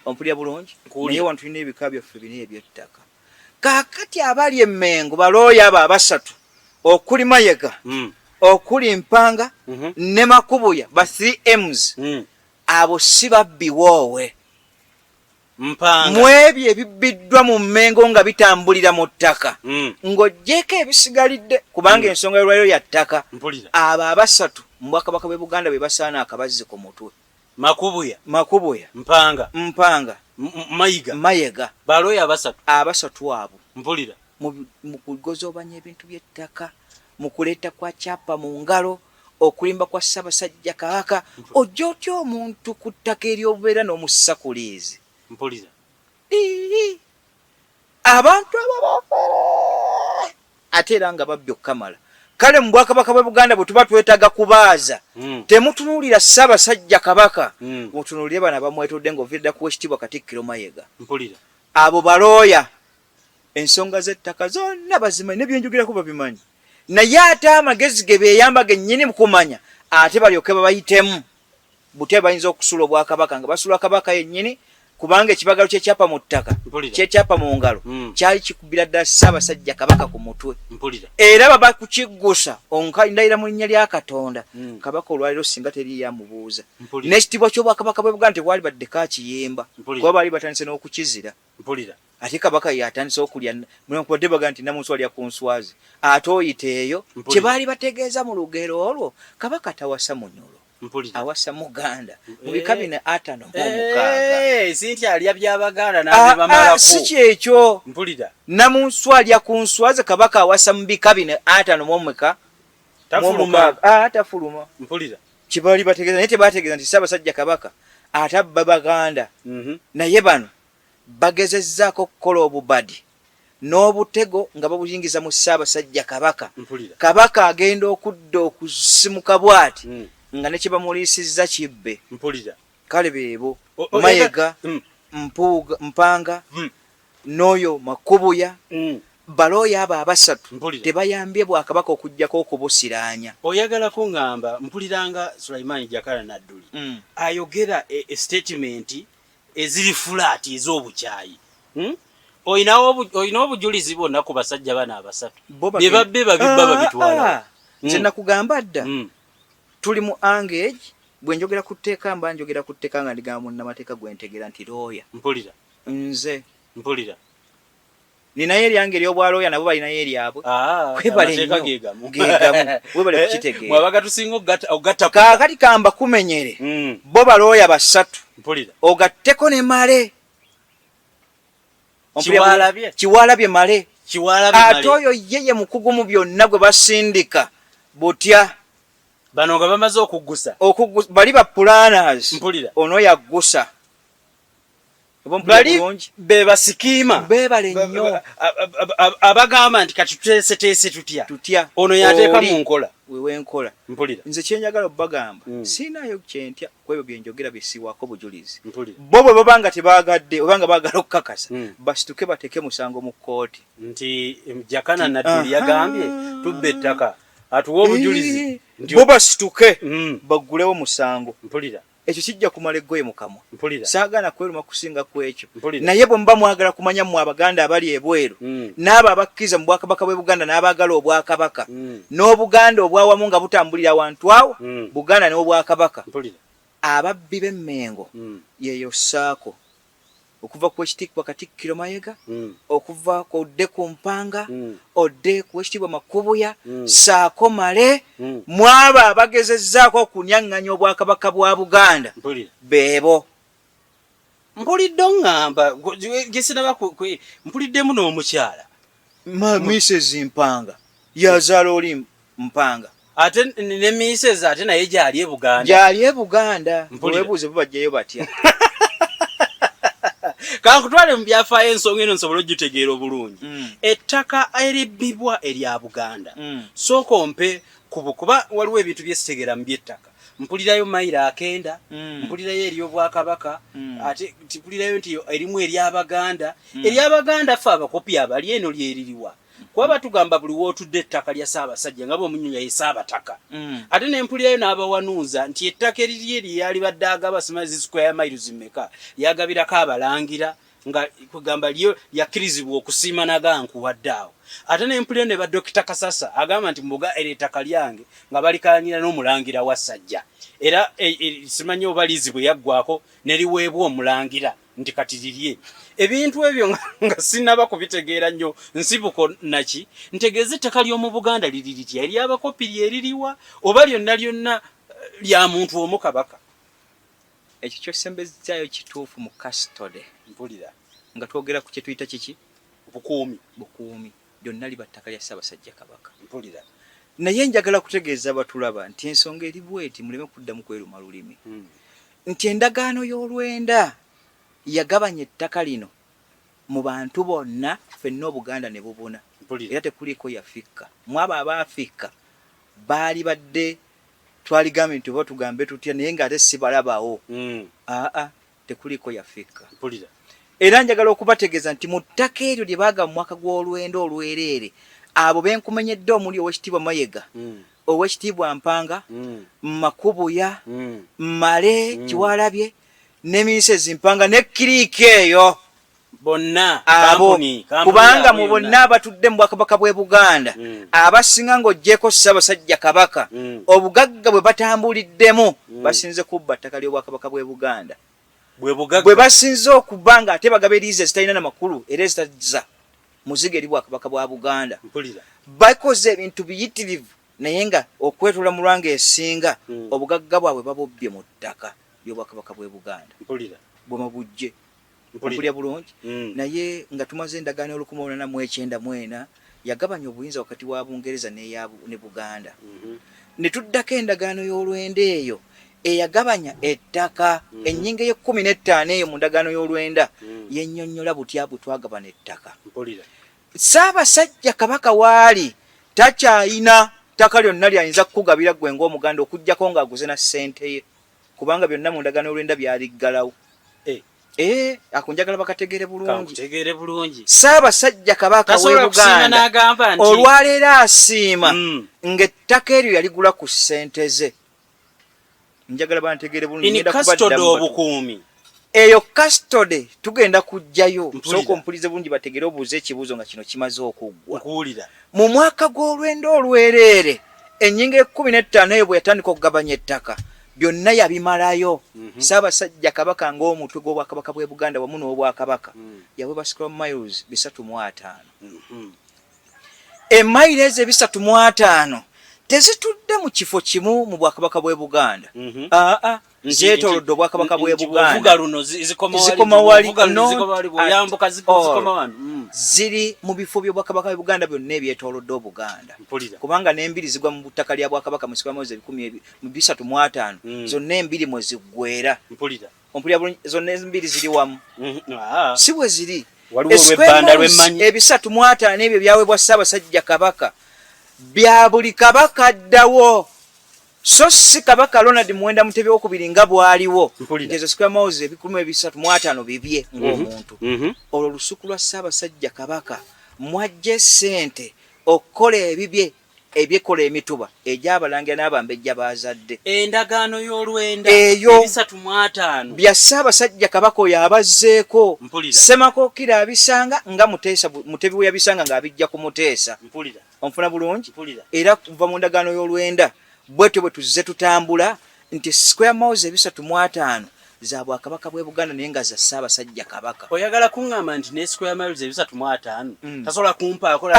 Ompulira bulungi naye wano tulina ebika byaffe bina eby'ettaka. Kaakati abali Mmengo balooya abo abasatu okuli Mayiga okuli Mpanga ne Makubuya ba 3Ms abo si babbi woowe. Mwebyo ebibbiddwa mu Mmengo nga bitambulira mu ttaka ng'oggyeko ebisigalidde kubanga ensonga y'olwaliro ya ttaka. Abo abasatu mu Bwakabaka bw'e Buganda be basaana akabazzi ku mutwe. Makubuya Mpanga Mayiga balooya abasatu abo. Mpulira mu kugozoobanya ebintu by'ettaka mu kuleeta kwa kyapa mu ngalo okulimba kwa Ssaabasajja Kabaka ojja otya omuntu ku ttaka ery'obubeera n'omussa ku liizi. Mpulira abantu ababafere ate era nga babbi okukamala. Kale mu Bwakabaka bw'e Buganda bwe tuba twetaaga kubaaza temutunuulira Ssaabasajja Kabaka mutunuulire bano abamwetudde ng'oviiridda ku Oweekitiibwa Katikkiro Mayiga. Mpulira abo balooya ensonga z'ettaka zonna bazimanyi nebyenjogerako babimanyi naye ate amagezi ge beeyamba gennyini mu kumanya ate balyoke babayitemu butya bayinza okusula Obwakabaka nga basula Kabaka yennyini kubanga ekibagalo kyekyapa mu ttaka kyekyapa mu ngalo kyali kikubira ddala Ssaabasajja Kabaka ku mutwe era baba kukiggusa ndayira mu linnya lya Katonda Kabaka olwaliro singa teri yamubuuza n'ekitiibwa ky'Obwakabaka bwe Buganda tewali badde kakiyemba kuba baali batandise n'okukizira ate Kabaka yatandise okulya mulekubadde baga nti Namunswa alya ku nswazi ate oyiteeyo kye baali bategeeza mu lugero olwo Kabaka tawasa Munyolo awasa Muganda mu bika bino 56 sinti alya by'Abaganda n'abebamalako si kyekyo Namunswa alya ku nswazi Kabaka awasa mu bika bino 56 tafuluma kye baali bategeeza naye tebategeeza nti Ssaabasajja Kabaka atabba Baganda naye bano bagezezzaako okukola obubadi n'obutego nga babuyingiza mu Ssaabasajja Kabaka Kabaka agenda okudda okusimuka bw'ati nga ne kye bamuliisizza kibbe kale beebo Mayiga Mpanga n'oyo Makubuya balooya abo abasatu tebayambye Bwakabaka okuggyako okubusiraanya. Oyagala kuŋŋamba mpuliranga Sulaiman Jakana Nadduli ayogera statement eziri fulaati ez'obukyayi oyina obujulizi bonna ku basajja bana abasatu bye babbe babibba babitwala nze nakugamba dda tuli mu engage bwe njogera ku tteeka mba njogera ku tteeka nga ndigamba munnamateeka gwe ntegera nti looya nze ninayo eryange ery'obwalooya nabo balinayo eryabwe kwebale nnyo geegamu webale kukitegeera kaakati kamba kumenyere bo balooya basatu ogatteko ne Male Kiwalabye Male ate oyo yeye mukugu mu byonna gwe basindika butya bano nga bamaze okuggusa bali ba planners ono yaggusa bali be basikiima bebale nnyo abagamba nti kati tuteeseteese tutya ono yateeka mu nkola wewe nkola nze kyenjagala obbagamba siinayo kyentya kwebyo byenjogera bisiwako bujulizi bo bwe babanga tebaagadde obanga baagala okukakasa basituke bateeke musango mu kkooti nti Jakana Nadduli yagambye tubba ettaka atuwa obujulizi bo basituke baggulewo musango ekyo kijja kumala eggoye mu kamwa saagaana kweruma kusinga ku ekyo naye bwe muba mwagala kumanya mmwe Abaganda abali ebweru n'abo abakkiriza mu Bwakabaka bw'e Buganda n'abaagala Obwakabaka n'Obuganda obwawamu nga butambulira wantu awo Buganda n'Obwakabaka ababbi b'e Mmengo yeyo Ssaako okuva ku Ekitiibwa Katikkiro Mayiga okuva ku Odde ku Mpanga Odde ku Ekitiibwa Makubuya Ssaako Male mwaba abagezezzaako okunyaŋŋanya Obwakabaka bwa Buganda beebo mpulidde oŋŋamba gesinaba mpuliddemu n'omukyala Mrs Mpanga yazaala oli Mpanga ate ne Mrs ate naye gyali e Buganda weebuuze bubajjayo batya kankutwale mu byafaayo ensonga eno nsobola ogitegeera obulungi ettaka eribbibwa erya Buganda sooka ompe kuba waliwo ebintu byesitegeera mu by'ettaka mpulirayo mayiro 9 mpulirayo ery'Obwakabaka ate mpulirayo nti erimu ery'Abaganda ffe abakopi abali eno lyeririwa kuba batugamba buli wootudde ettaka lya Ssaabasajja nga bw'omunyumya ye Ssaabataka ate ne mpulirayo n'abawanuuza nti ettaka eriri lyali badde agaba simazi square miles mmeka yagabirako abalangira nga kugamba lyo yakkirizibwa okusiima nagankuwadde awo ate ne mpulirayo ne Dr. Kasasa agamba nti mbuga eri ettaka lyange nga balikaanyira n'omulangira wa Ssajja era simanyi oba liizi bwe yaggwako ne liweebwa omulangira nti kati lirye ebintu ebyo nga sinaba kubitegeera nnyo nsibuko naki ntegeeze ettaka ly'omu Buganda liri litya ery'abakopi lyeririwa oba lyonna lya muntu omu Kabaka ekyo kyosembezaayo kituufu mu custody mpulira nga twogera ku kye tuyita kiki bukuumi lyonna liba ttaka lya Ssaabasajja Kabaka mpulira naye njagala kutegeeza batulaba nti ensonga eri bweti muleme kuddamu kweruma lulimi nti endagaano y'olwenda yagabanya ettaka lino mu bantu bonna ffenna Obuganda ne bubuna era tekuliko yafikka mwabo abaafikka baali badde twaligambe nti oba tugambe tutya naye ng'ate sibalabawo tekuliko yafikka era njagala okubategeeza nti mu ttaka eryo lye baaga mu mwaka gw'olwenda olwereere abo benkumenyedde omuli Oweekitiibwa Mayiga Oweekitiibwa Mpanga Makubuya Male Kiwalabye ne Mrs. Mpanga ne Kiriki eyo bonna abo kubanga mu bonna abatudde mu Bwakabaka bw'e Buganda abasinga ng'oggyeko Ssaabasajja Kabaka obugagga bwe batambuliddemu basinze kubba ttaka ly'Obwakabaka bw'e Buganda bwe basinze okuba nga ate bagaba eriizi ezitalina n'amakulu era ezitazza muzigo eri Bwakabaka bwa Buganda bakoze ebintu biyitirivu naye nga okwetula mu lwanga esinga obugagga bwabwe babubbye mu ttaka ly'Obwakabaka bw'e Buganda bwe mabujje mpulya bulungi naye nga tumaze endagaano y'Olukumi yagabanya obuyinza wakati wa Bungereza ne Buganda ne tuddako endagaano y'Olwenda eyo eyagabanya ettaka ennyingo ye-15 eyo mu ndagaano y'Olwenda yennyonnyola butya bwetwagabana ettaka Ssaabasajja Kabaka waali takyayina ttaka lyonna lyayinza kukugabira gwe ng'Omuganda okuggyako ng'aguze na ssente ye kubanga byonna mu ndagaano y'Olwenda byaliggalawo akunjagala bakategeere bulungi Ssaabasajja Kabaka w'e Buganda olwaleero asiima ng'ettaka eryo yaligula ku ssente ze njagala bantegeere bulungi obukuumi eyo custody tugenda kujjayo sooka ompulize bulungi bategeere obuuza ekibuuzo nga kino kimaze okuggwa mu mwaka gw'Olwenda olwereere ennyingo ye-15 eyo bwe yatandika okugabanya ettaka byonna yabimalayo Ssaabasajja Kabaka ng'omutwe gw'Obwakabaka bw'e Buganda wamu n'Obwakabaka yaweebwa miles 350 emmayiro ezo 350 tezitudde mu kifo kimu mu Bwakabaka bwe Buganda zeetoolodde Obwakabaka bwe Buganda zikoma wali ziri mu bifo by'Obwakabaka bwe Buganda byonna ebyetoolodde Obuganda kubanga n'embiri zigwa mu ttaka lya Bwakabaka mu miezi 350 zonna embiri mwe ziggweera ompulira zonna embiri ziri wamu si bwe ziri ebisatu mu 5 ebyo byaweebwa Ssaabasajja Kabaka bya buli kabaka addawo so si Kabaka Ronald Muwenda Mutebi okubiri nga bwaliwo ngezo square miles 350 bibye ng'omuntu olwo lusuku lwa Ssaabasajja Kabaka mwajje ssente okukola ebibye ebyekola emituba egy'abalangira n'abambejja bazadde endagaano y'Olwenda eyo 350 bya Ssaabasajja Kabaka oyo abazzeeko Ssemakokira abisanga nga Mutebi we yabisanga ng'abijja ku Muteesa onfuna bulungi era kuva mu ndagaano y'Olwenda bwetyo bwe tuzze tutambula nti square miles 350 za Bwakabaka bw'e Buganda naye nga za Ssaabasajja Kabaka oyagala kuŋŋamba nti ne square miles 350 tasobola kumpaako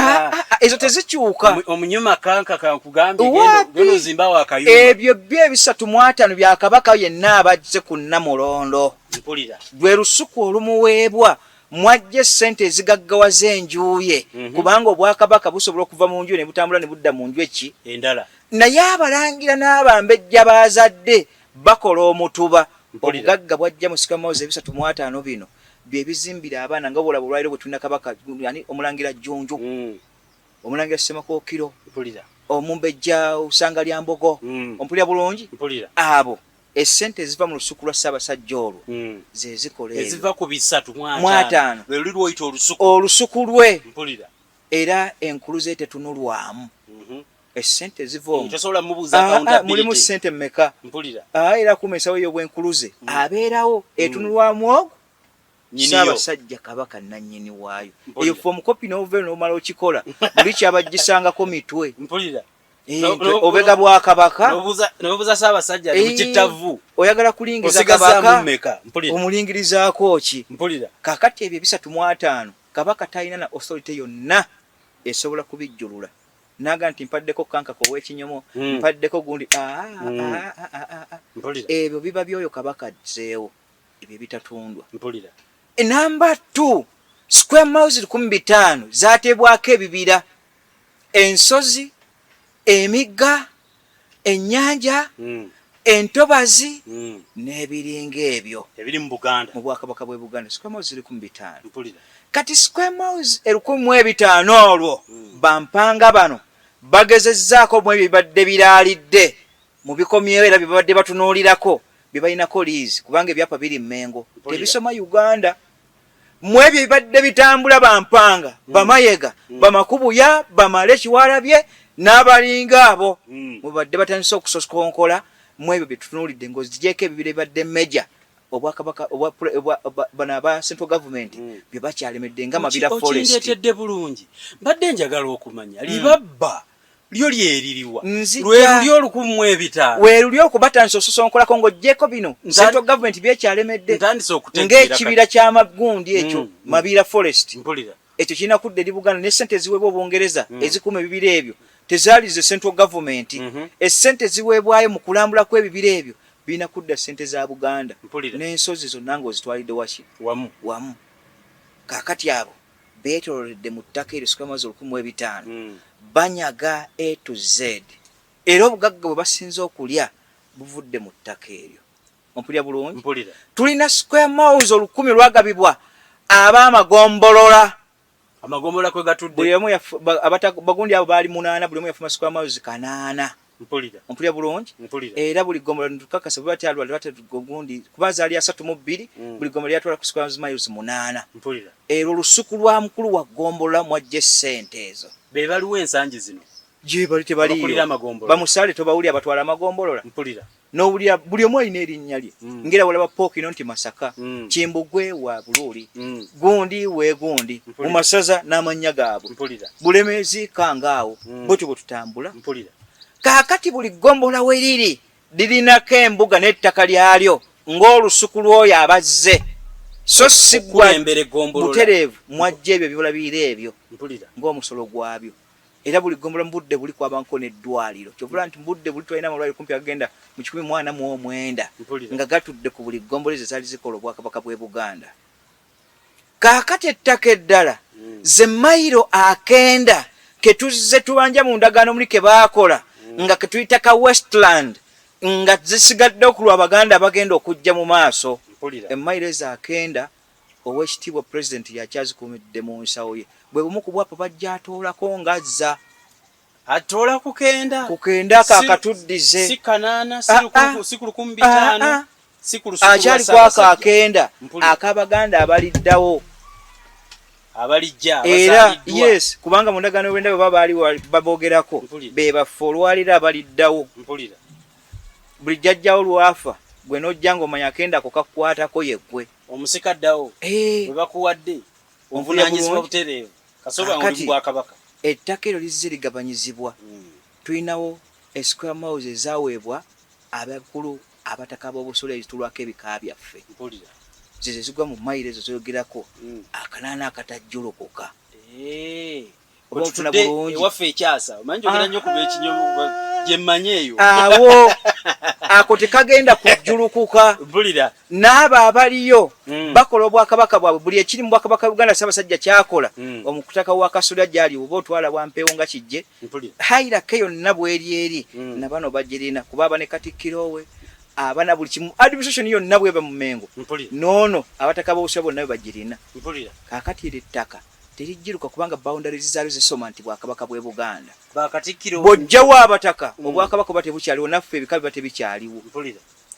ezo tezikyuka omunyuma kanka kankugambye geno zimbawo akayumba ebyo bye 350 bya Kabaka yenna abajje ku Namulondo lwe lusuku olumuweebwa mwajje ssente ezigaggawaza enjuye kubanga Obwakabaka busobola okuva mu nju ne butambula ne budda mu nju eki endala naye abalangira n'abambejja bazadde bakola omutuba obugagga bwajja mu square miles 350 bino bye bizimbira abaana nga bwolaba olwaliro bwe tulina Kabaka omulangira Jjunju omulangira Ssemakokiro omumbejja Usanga lya Mbogo ompulira bulungi abo essente eziva mu lusuku lwa Ssaabasajja olwo ze zikola eziva ku 350 lwe lwoyita olusuku lwe era enkulu ze tetunulwamu essente ziva mulimu ssente mmeka era kumesawo ey'obwenkuluze abeerawo etunulwamu ogwo Ssaabasajja Kabaka nannyini waayo eyo fomu kopi n'ovuve n'omala okikola buli kyabaggisangako mitwe obega bwa Kabaka nobuza Ssaabasajja bukittavu oyagala kulingiza Kabaka omulingirizaako ki kakati ebyo 350 Kabaka talina na authority yonna esobola kubijjulula naga nti mpaddeko kankako ow'ekinyomo mpaddeko gundi ebyo biba byoyo Kabaka adzeewo ebyo bitatundwa namba 2 square miles 15 zateebwako ebibira ensozi emigga ennyanja entobazi n'ebiringa ebyo ebiri mu Buganda mu Bwakabaka bw'e Buganda square miles 15 kati square miles 1500 olwo bampanga bano bagezezzaako mu ebyo bibadde biraalidde mu bikomyewo era bibadde batunuulirako bye balinako liizi kubanga ebyapa biri Mmengo tebisoma Uganda mu ebyo bibadde bitambula bampanga Bamayega Bamakubuya Bamale Kiwalabye n'abalinga abo mubadde batandise okusokonkola mu ebyo bye tutunuulidde ng'ozigyeko ebibira bibadde Meja obwakabaka bana aba central government bye bakyalemedde nga Mabira forest okindetedde bulungi mbadde njagala okumanya libabba lyo lyeririwa lwelulyo 1500 welulyo okubatanisa ososonkolako ng'oggyeko bino central government byekyalemedde ng'ekibira ky'amagundi ekyo Mabira forest ekyo kirina kudda eri Buganda ne ssente eziweebwa Obwongereza ezikuuma ebibira ebyo tezaali ze central government essente ziweebwayo mu kulambula kw'ebibira ebyo birina kudda ssente za Buganda n'ensozi zonna ng'ozitwalidde wamu kaakati abo beetololedde mu ttaka eryo sukamazi 1500 banyaga A to Z era obugagga bwe basinze okulya buvudde mu ttaka eryo ompulira bulungi tulina square miles 1000 lwagabibwa ab'amagombolola amagombolola kwe gatudde buli omu bagundi abo baali 8 buli omu yafuma square miles 8 ompulira bulungi era buli gombolola tukakasa bwe batyalwa gundi kuba zaali 32 buli gombolola yatwala ku square miles 8 era olusuku lwa mukulu wa gombolola mwajje ssente ezo be baliwo ensangi zino je bali tebaliyo bamusale tobawuli abatwala amagombolola n'obulira buli omu alina erinnya lye ngera walaba Pookino nti Masaka Kimbugwe wa Bululi gundi we gundi mu masaza n'amannya gaabwe Bulemezi Kangaawo bwetyo bwe tutambula kaakati buli gombola we liri lirinako embuga n'ettaka lyalyo ng'olusuku lw'oyo abazze so sigwa butereevu mwajja ebyo bibulabiira ebyo ng'omusolo gwabyo era buli gombola mbudde buli kwabanko n'eddwaliro kyovula nti mbudde buli twalina amalwaliro kumpi agenda mu 1449 nga gatudde ku buli gombola ezo zaali zikola Obwakabaka bw'e Buganda kaakati ettaka eddala ze mayiro 9 ke tuzze tubanja mu ndagaano muli ke baakola nga ke tuyita ka Westland nga zisigadde okulwa Abaganda bagenda okujja mu maaso emayiro ezo 9 Oweekitiibwa President yakyazikuumidde mu nsawo ye bwe bumu ku bwapa bajja atoolako ngazza atoola kukenda kakatuddize si 8 si 15 si ku lusuku akyali kwaka akenda ak'Abaganda abaliddawo abalijja era yes kubanga mu ndagaano y'obwenda bwe baali baboogerako be baffe olwalira abaliddawo buli jjajjawo lwafa gwe n'ojja ng'omanya akenda ako kakkwatako yeggwe omusikaddawo bwe bakuwadde obuvunaanyizibwa butereevu kasoba oli Bwakabaka ettaka eryo lizze ligabanyizibwa tulinawo square miles ezaweebwa abakulu abataka b'obusolo ezitulwako ebika byaffe zize zigwa mu mayiro ezo zoyogerako akanaana akatajjolokoka oba ofuna bulungi ewaffe ekyasa omanyi njogera nnyo kuba ekinyomo gye mmanyeeyo awo ako tekagenda kujjulukuka n'abo abaliyo bakola Obwakabaka bwabwe buli ekiri mu Bwakabaka Buganda Ssaabasajja kyakola omukutaka wa Kasolya gyali oba otwala bwampeewo nga kijje hayirako yonna bweri eri na bano bagirina kuba aba ne Katikkiro we abana buli kimu administration yonna bweba mu Mmengo noono abataka b'obusolo bonna bwe bagirina kaakati eri ettaka terijjiruka kubanga boundaries zaalo zisoma nti Bwakabaka bw'e Buganda bw'ojjawo abataka Obwakabaka bwa tebukyaliwo naffe ebika biba tebikyaliwo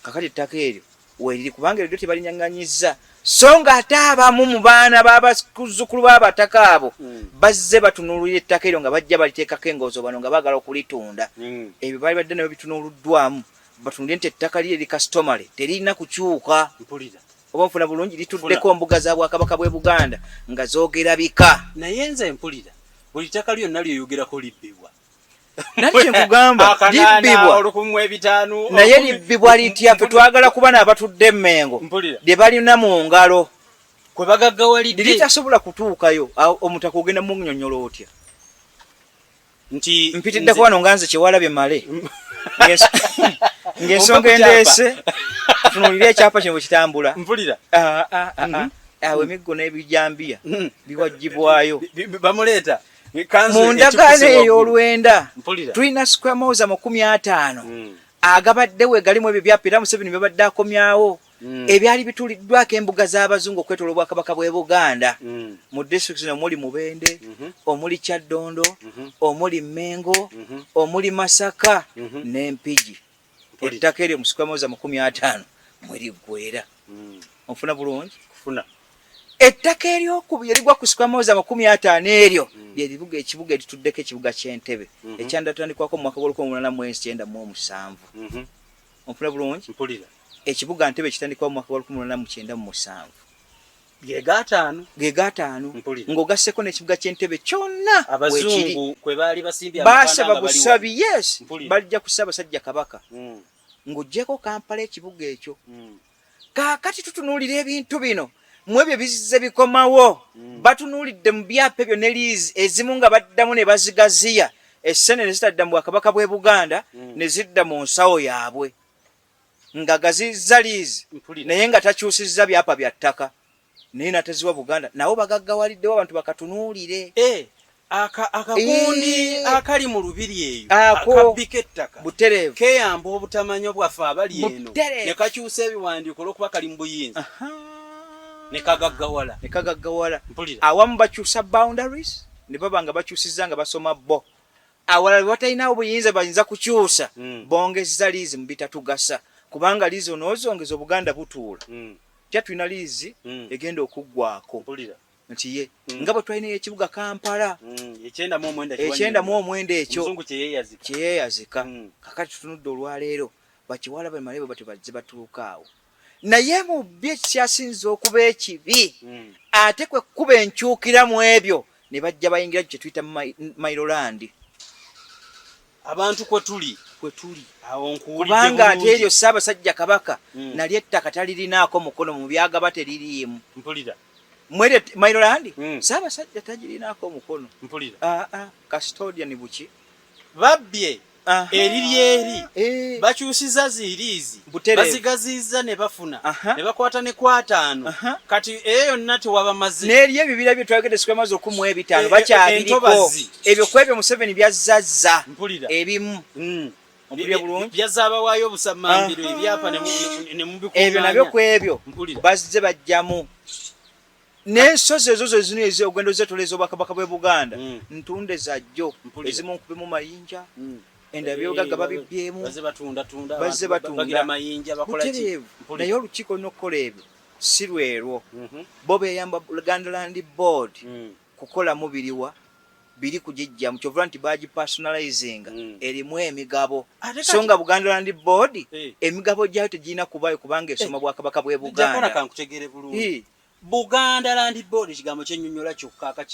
kakati ettaka eryo weeriri kubanga eryo tebalinyaŋŋanyizza so nga ate abamu mu baana b'abazzukulu b'abataka abo bazze batunuulira ettaka eryo nga bajja baliteekako engoozo bano nga baagala okulitunda ebyo baali badde nabyo bitunuuluddwamu batunulire nti ettaka liri eri customary teririna kukyuka oba nfuna bulungi lituddeko mbuga za Bwakabaka bw'e Buganda nga zoogera bika naye nze mpulira buli ttaka lyonna lyoyogerako libbibwa nakye nkugamba libbibwa naye libbibwa litya ffe twagala kuba n'abatudde Mmengo lye balina mu ngalo kwe bagaggawalidde litasobola kutuukayo omutaka ogenda mu nnyonnyola otya nti mpitiddeko wano nga nze kyewalabye male ng'ensonga endeese tunuulira ekyapa kino bwe kitambula mpulira awo emiggo n'ebijambiya biwagibwayo bamuleeta mu ndagaano ey'olwenda tulina square miles 50 agabaddewo egalimu ebyo byapita Museveni byabadde akomyawo ebyali bituliddwako embuga z'abazungu okwetoola Obwakabaka bw'e Buganda mu district zino omuli Mubende omuli Kyaddondo omuli Mmengo omuli Masaka n'Empigi ettaka eryo mu square miles 50 mweriggwera onfuna bulungi ettaka eryokubiri erigwa ku square miles 50 eryo lyeribuga ekibuga erituddeko ekibuga ky'Entebbe ekyandatandikwako mu mwaka gwa 1897 onfuna bulungi ekibuga Ntebe kitandikwa mu mwaka wa 1897 ge gataano ng'ogasseko n'ekibuga ky'Entebbe kyonna abazungu kwe baali basimbye baasaba busabi yes bajja ku Ssaabasajja Kabaka ng'oggyeko Kampala ekibuga ekyo kaakati tutunuulira ebintu bino mu ebyo bizizze bikomawo batunuulidde mu byapa ebyo ne liizi ezimu nga baddamu ne bazigaziya essene ne zitadda mu Bwakabaka bw'e Buganda ne zidda mu nsawo yaabwe nga gazizza liizi naye nga takyusizza byapa bya ttaka naye nateziwa Buganda nabo bagaggawaliddewo abantu bakatunuulire akakundi akali mu lubiri eyo akabbika ettaka butereevu keyamba obutamanyi bwaffe abali eno ne kakyusa ebiwandiiko olw'okuba kali mu buyinza ne kagaggawala awamu bakyusa boundaries ne baba nga bakyusizza nga basoma bo awalala batalinawo buyinza bayinza kukyusa bongezza liizi mu bitatugasa kubanga liizi onoozongeza Obuganda butuula tulina liizi egenda okuggwako nti ye nga bwe twalina ekibuga Kampala ekyenda mu omwenda ekyo kyeyeeyazika kakati tutunudde olwaleero bakiwala bamale bwe batyo bazze batuukaawo naye mu byo ekyasinza okuba ekibi ate kwe kuba enkyukira mu ebyo ne bajja bayingira kye tuyita Mailolandi abantu kwe tuli kubanga ate eryo Ssaabasajja Kabaka nali ettaka talirinaako mukono mu byagaba teririimu mwere Mailolandi Ssaabasajja tagirinaako mukono custodian buki babbye eri bakyusiza ziriizi bazigaziza ne bafuna ne bakwata ne kwataano kati eyo yonna tewabamaze n'eri ebibira bye twagedde sikwamaze okumu 5 bakyabiriko ebyo kwebyo Museveni byazazza ebimu byazabawaayo obusamambiro ebyapa ne mubikuŋŋaanya ebyo nabyo kwebyo bazze bajjamu n'ensozi ezo zezino ogendo zetoleza Obwakabaka bw'e Buganda ntunde zajjo ezimu nkube mu mayinja endabyogaga babibyemu bazze batunda butereevu naye olukiiko n'okukola ebyo si lwerwo bo beeyamba Buganda Land Board kukolamu biri kugijjamu kyovula nti bagipersonalizinga erimu emigabo so nga Buganda Land Board emigabo gyayo tegirina kubaayo kubanga esoma Bwakabaka bw'e Buganda Buganda Land Board ekigambo kyennyonnyola kyokka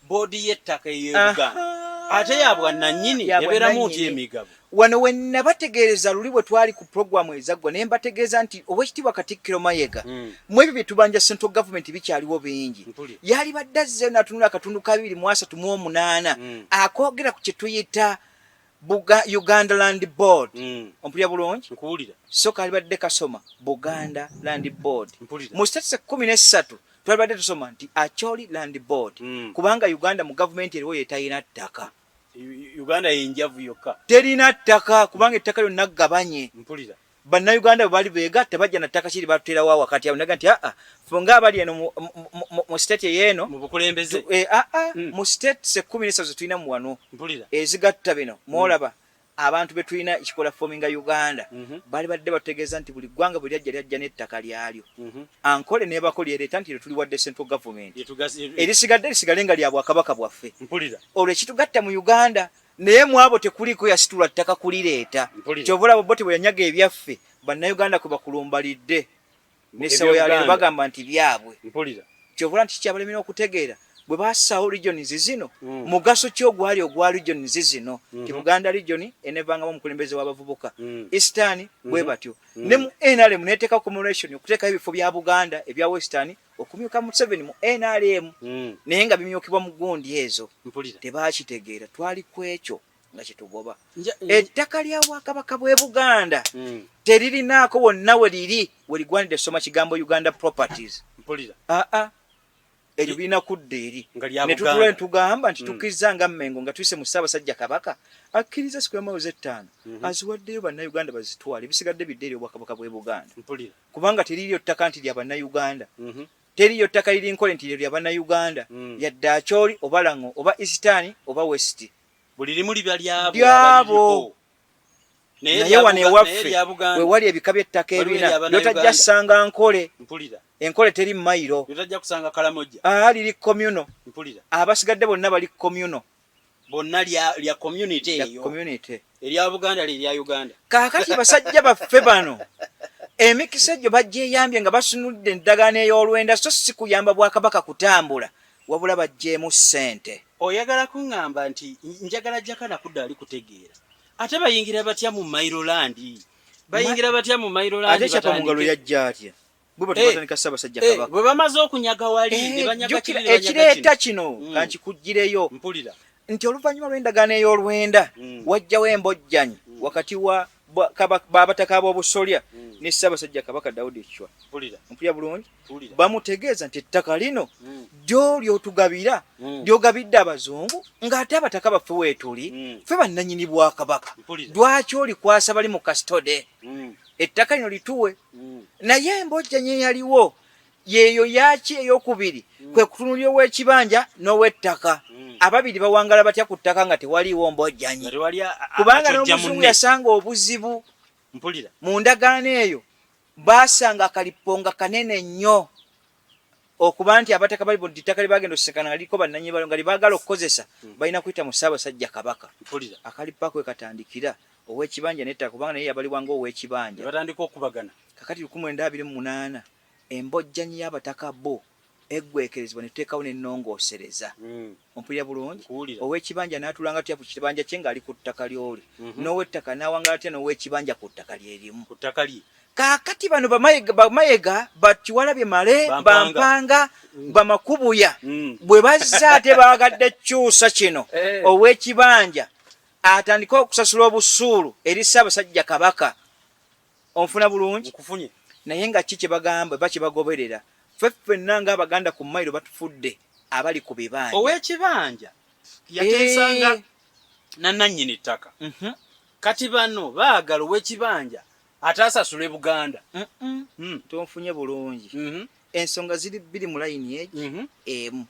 boodi y'ettaka ey'Ebuganda ate yabwa nannyini ebeeramu nti emigabo wano we nabategeereza luli bwe twali ku puroguramu ezaggwa naye mbategeeza nti Oweekitiibwa Katikkiro Mayiga mu ebyo bye tubanja central government bikyaliwo bingi yali badde azzeyo n'atunula akatundu ka 238 akoogera ku kye tuyita Uganda Land Board ompulira bulungi so kali badde kasoma Buganda Land Board mu state 13 twali badde tusoma nti Acholi Land Board kubanga Uganda mu government eriwo yetayina ttaka Uganda yenjavu yokka terina ttaka kubanga ettaka lyonna gabanye bannayuganda bwe bali beegatta bajja na ttaka kiri batuterawo wakati awo naga nti fonga abali eno mu state yeeno mu bukulembeze mu state 13 tulina mu wano ezigatta bino mwolaba abantu be tulina ekikola fominga Uganda bali badde bategeeza nti buli ggwanga bwe lyajja n'ettaka lyalyo ankole n'ebakoli ereeta nti tuli wadde central government erisigadde lisigale nga lya Bwakabaka bwaffe olwo ekitugatta mu Uganda naye mwabo tekuliko yasitula ttaka kulireeta kyovula bobote bwe yanyaga ebyaffe bannayuganda kwe bakulumbalidde n'essawo yaleero bagamba nti byabwe kyovula nti kikyabalemera okutegeera bwe bassaawo regions zino mugaso ki ogwa regions zino ti Buganda region enevangamu omukulembeze w'abavubuka Eastern bwe batyo ne mu NRM neteeka commemoration okuteekayo ebifo bya Buganda ebya Western okumyuka mu 7 mu NRM naye nga bimyukibwa mu gundi ezo tebakitegeera twali kwekyo nga kitugoba ettaka lya Bwakabaka bw'e Buganda teririnaako wonna we liri we ligwanidde soma kigambo Uganda properties eryo birina kudda eri ne tutula netugamba nti tukkiriza nga Mmengo nga tuyise mu Ssaabasajja Kabaka akkiriza siku y'amawezi 5 aziwaddeyo bannayuganda bazitwale bisigadde bidde eri Obwakabaka bw'e Buganda kubanga teririyo ttaka nti lya bannayuganda teriyo ttaka liri nkole nti lya bannayuganda yadde Acholi oba Lango oba Eastern oba West buli limu libya lyabo naye wano ewaffe we wali ebika by'ettaka ebina lyotajja ssanga nkole enkole teri Mailo yotajja kusanga Kalamoja liri communal abasigadde bonna bali communal bonna lya community eyo community erya Buganda lya Uganda kaakati basajja baffe bano emikisa egyo bagyeyambye nga basunulidde endagaano ey'olwenda so si kuyamba Bwakabaka kutambula wabula baggyeemu ssente. Oyagala kuŋŋamba nti njagala Jakana kudda ali kutegeera ate bayingira batya mu Mayiroland ate kyapa mu ngalo yajja atya bwe batandika Ssaabasajja Kabaka bwe bamaze okunyaga wali ne banyaga ekireeta kino kankikuggireyo mpulira nti oluvannyuma lw'endagaano ey'olwenda wajjawo embojjanyi wakati wa baabataka b'obusolya ne Ssaabasajja Kabaka Daudi Chwa. Mpulira bulungi bamutegeeza nti ettaka lino ly'olyotugabira lyogabidde abazungu ng'ate abataka baffe weetuli ffe bannannyini Bwakabaka lwaki olikwasa bali mu kasitode ettaka lino lituwe. Naye embojjanyi eyaliwo yeeyo yaki ey'okubiri kwe kutunulira ow'ekibanja n'ow'ettaka ababiri bawangala batya ku ttaka nga tewaliiwo mbojjanyi kubanga n'omuzungu yasanga obuzibu mu ndagaano eyo baasanga akaliponga kanene nnyo okuba nti abataka bali mu ttaka lye bagenda okusekana nga liriko bannannyini balyo nga libaagala okukozesa balina kuyita mu Ssaabasajja Kabaka. Akalippako ekatandikira ow'ekibanja n'ettaka kubanga naye yabalibwanga ow'ekibanja batandika okubagana. Kakati 1928 embojjanyi y'abataka bo eggwekerezebwa ne tuteekawo n'ennongoosereza. Ompulira bulungi ow'ekibanja n'atulanga tutya ku kibanja kye ng'ali ku ttaka ly'oli n'ow'ettaka n'awangala atya n'ow'ekibanja ku ttaka lyerimu. Kaakati bano Bamayiga Bakiwalabye Male Bampanga Bamakubuya bwe bazza ate baagadde kyusa kino ow'ekibanja atandika okusasula obusuulu eri Ssaabasajja Kabaka. Onfuna bulungi naye nga ki kye bagamba bakye bagoberera ffenna ng'Abaganda ku Mayiro batufudde abali ku bibanja. Ow'ekibanja yateesanga nannyini ttaka kati bano baagala ow'ekibanja atasasule Buganda. Tonfunye bulungi. Ensonga ziri bbiri mu layini egi emu.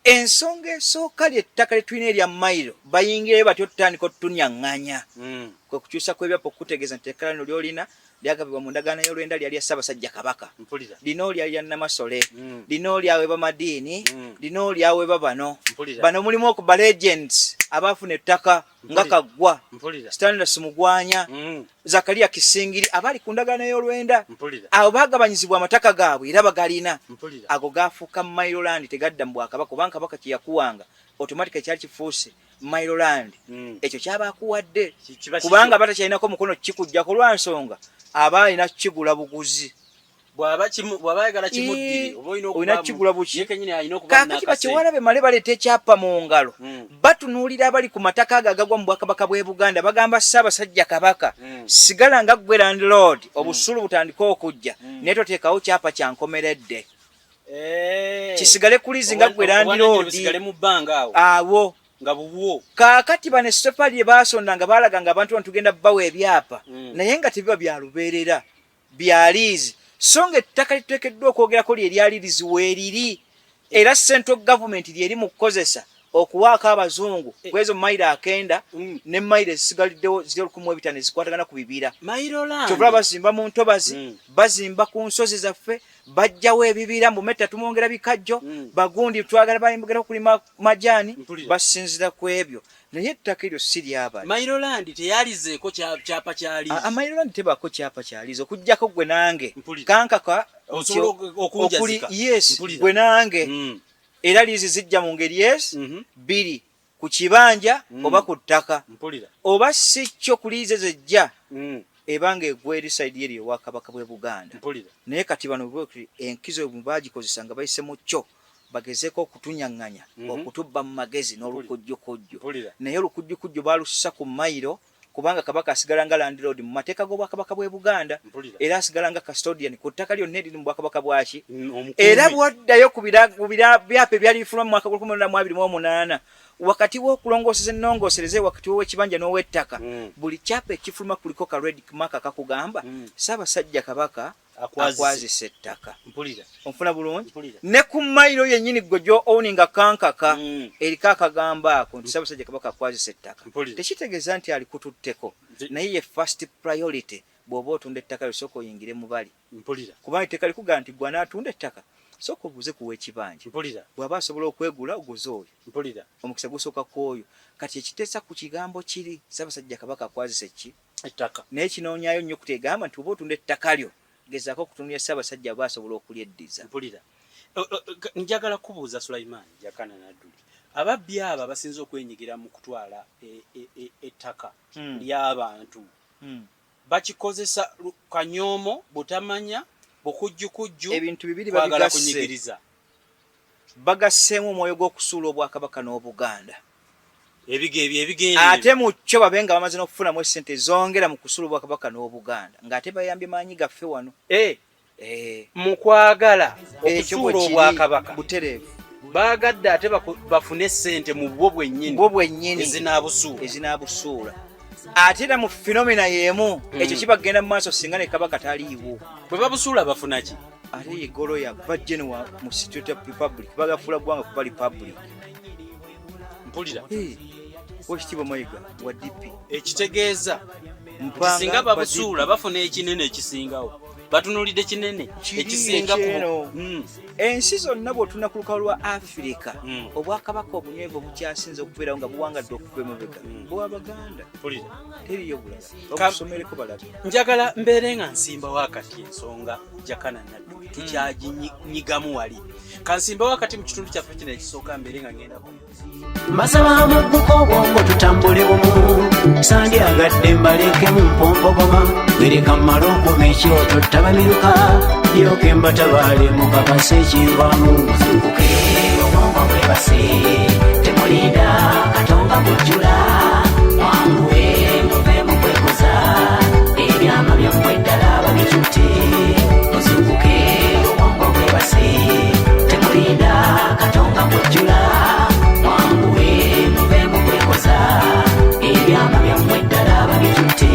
Ensonga esooka ly'ettaka lye tulina erya Mayiro bayingire batyo tutandika otutunyaŋŋanya kwe kukyusa kw'ebyapa okutegeeza nti ettaka lino ly'olina lyagabibwa mu ndagaano y'olwenda lyali ya Ssaabasajja Kabaka. Lino lyali lya Namasole lino lyawe Bamadiini lino lyawe babano bano mulimu okuba legends abaafuna ettaka nga Kaggwa Stainless Mugwanya Zakariya Kisingiri abali ku ndagaano y'olwenda abo baagabanyizibwa amataka gaabwe era bagalina ago gaafuuka Mayiroland tegadda mu Bwakabaka kubanga Kabaka kye yakuwanga automatically kyali kifuuse Mayiroland ekyo kyabaakuwadde kubanga batakyalinako mukono kikujjako lwa nsonga aba alina kigula buguzi bw'aba ayagala kimuddire olina kigula buki. Kaakati Bakiwalabye Male baleeta ekyapa mu ngalo batunuulira abali ku mataka ago agagwa mu Bwakabaka bw'e Buganda bagamba Ssaabasajja Kabaka sigala nga ggwe landlord obusuulu butandika okujja naye toteekawo kyapa kyankomeredde kisigale ku liizi nga ggwe landlord awo nga bubuwo. Kaakati bano essopa lye baasonda nga baalaga nga abantu bano tugenda bawa ebyapa naye nga tebiba bya lubeerera bya liizi so nga ettaka lituteekeddwa okwogerako lye lyalirizi weeriri era central government lyeri mu kukozesa okuwaako abazungu kwezo mayiro 9 ne mayiro ezisigaliddewo ziri 1500 zikwatagana ku bibira kyovula bazimba mu ntobazi bazimba ku nsozi zaffe bajjawo ebibira mu metta tumwongera bikajjo bagundi twagala bayongera okulima majaani basinzira ku ebyo naye ettaka eryo si ly'abali. Mayiroland teyalizeeko kyapa kyaliizi. Mayiroland tebaako kyapa kyaliizi okuggyako gwe nange kankaka okunjazika yes gwe nange era liizi zijja mu ngeri biri ku kibanja oba ku ttaka oba si kyo ku liizi ezejja ebanga egweri saidi eri ewa Kabaka bw'e Buganda naye kati bano enkizo bwe baagikozesa nga bayise mu kyo bagezeeko okutunyaŋŋanya okutubba mu magezi n'olukujjukujju naye olukujjukujju baalussa ku Mayiro kubanga Kabaka asigala nga landlord mu mateeka g'Obwakabaka bw'e Buganda era asigala nga custodian ku ttaka lyonna eriri mu Bwakabaka bwaki era bwaddayo ku byapa ebyali bifuluma mu mwaka gwa 2028 wakati w'okulongooseza ennongoosereze wakati w'ekibanja n'ow'ettaka buli kyapa ekifuluma kuliko ka red mark kakugamba Ssaabasajja Kabaka akwazisa ettaka. Onfuna bulungi ne ku Mayiro yennyini gwe gyo owninga kankaka eriko akagambo ako nti Ssaabasajja Kabaka akwazisa ettaka tekitegeeza nti alikututteko naye ye first priority bw'oba otunda ettaka lyosoka oyingire mu bali kubanga etteeka likugamba nti gwe anaatunda ettaka sooka oguze kuwa ekibanja bw'aba asobola okwegula oguze oyo omukisa gusooka ku oyo kati ekiteesa ku kigambo kiri Ssaabasajja Kabaka akwazisa ki ettaka naye kinoonyaayo nnyo kutegamba nti oba otunda ettaka lyo gezaako okutunulya Ssaabasajja baasobola okulyeddiza. Mpulira. Njagala kubuuza Sulaiman Jakana Nadduli. Ababbi abo abasinze okwenyigira mu kutwala ettaka ly'abantu bakikozesa kanyoomo, butamanya, bukujjukujju, ebintu bibiri kwagala kunyigiriza. Bagasseemu omwoyo gw'okusuula Obwakabaka n'Obuganda. Ebigende ate mu kyo babe nga bamaze n'okufunamu essente zongera mu kusuula Obwakabaka n'Obuganda ng'ate bayambye maanyi gaffe wano. Mu kwagala okusuula Obwakabaka butereevu baagadde ate bafune essente mu bwo bwennyini ezinaabusuula. Ate era mu fenomena y'emu ekyo kibagenda mu maaso singa ne Kabaka taliiwo. Bwe babusuula bafuna ki? Ate ye Goloya bajjenwa mu State Republic bagafuula ggwanga kuba Republic. Mpulira. Oweekitiibwa Mayiga wa DP. Ekitegeeza singa babusuula bafuna ekinene ekisingawo. Batunulidde kinene ekisinga ku ensi zonna bw'otuna ku lukalu lwa Afirika Obwakabaka obunywevu bukyasinze okubeerawo nga buwangadde okuva emabega bwa Baganda. Teriyo bulala babusomereko balabe. Njagala mbeere nga nsimbawo akati ensonga Jakana Nadduli tukyaginyigamu wali kansimbawo akati mu kitundu kyaffe kino ekisooka mbeere nga ngendako. Mbasaba mugguko obwongo tutambule bumu sandyagadde mbalekemu mpompogoma wereka mmala okuma ekyoto tabamiruka yoke mbatabaale mukakasa ekivaamu muzukuke obwongo bwebase temulinda katonga mujjula mwanguwe muve mukwekoza ebyama byammwe ddala babitute muzukuke obwongo bwebase temulinda katonga mujjula ebyama byammwe ddala babitute.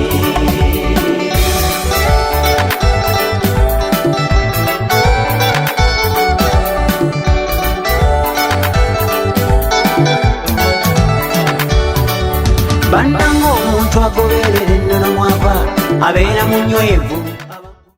Bannanga omuntu agoberera ennono mwava abeera munywevu